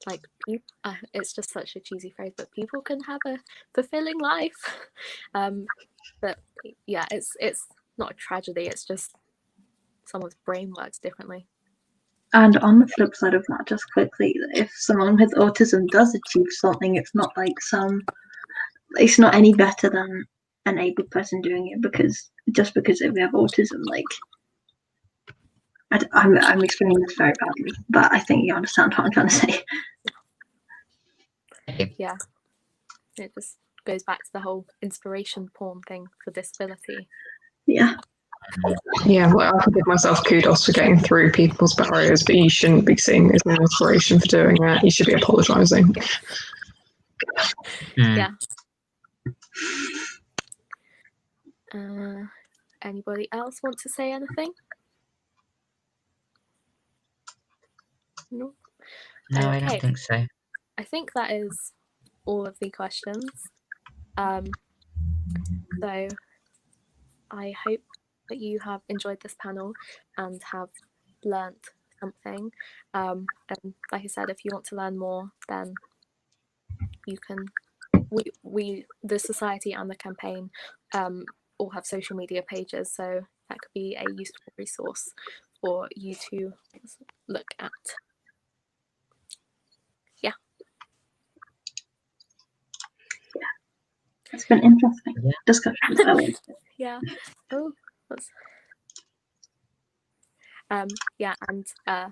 like, it's just such a cheesy phrase, but people can have a fulfilling life. But yeah, it's not a tragedy, it's just someone's brain works differently. And on the flip side of that, just quickly, if someone with autism does achieve something, it's not like it's not any better than an able person doing it because we have autism. Like, I'm explaining this very badly, but I think you understand what I'm trying to say. Yeah, it just goes back to the whole inspiration porn thing for disability. Yeah. Yeah, well, I can give myself kudos for getting through people's barriers, but you shouldn't be seeing it as an inspiration for doing it. You should be apologising. Yeah. Anybody else want to say anything? No. No, I Okay. don't think so. I think that is all of the questions. So I hope that you have enjoyed this panel and have learnt something. And like I said, if you want to learn more, then you can. We the society and the campaign all have social media pages, so that could be a useful resource for you to look at. Yeah. It's been interesting discussion. Yeah. Oh, that's... yeah, and I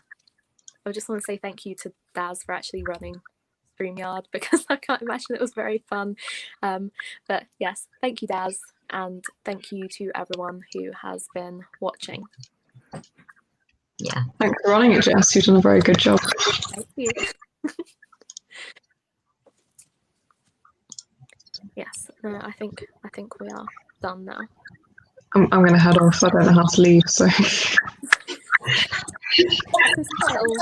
just want to say thank you to Daz for actually running StreamYard, because I can't imagine it was very fun. But yes, thank you, Daz, and thank you to everyone who has been watching. Yeah. Thanks for running it, Jess. You've done a very good job. Thank you. Yes, no, I think we are done now. I'm going to head off. I don't know how to leave, so. What's his title?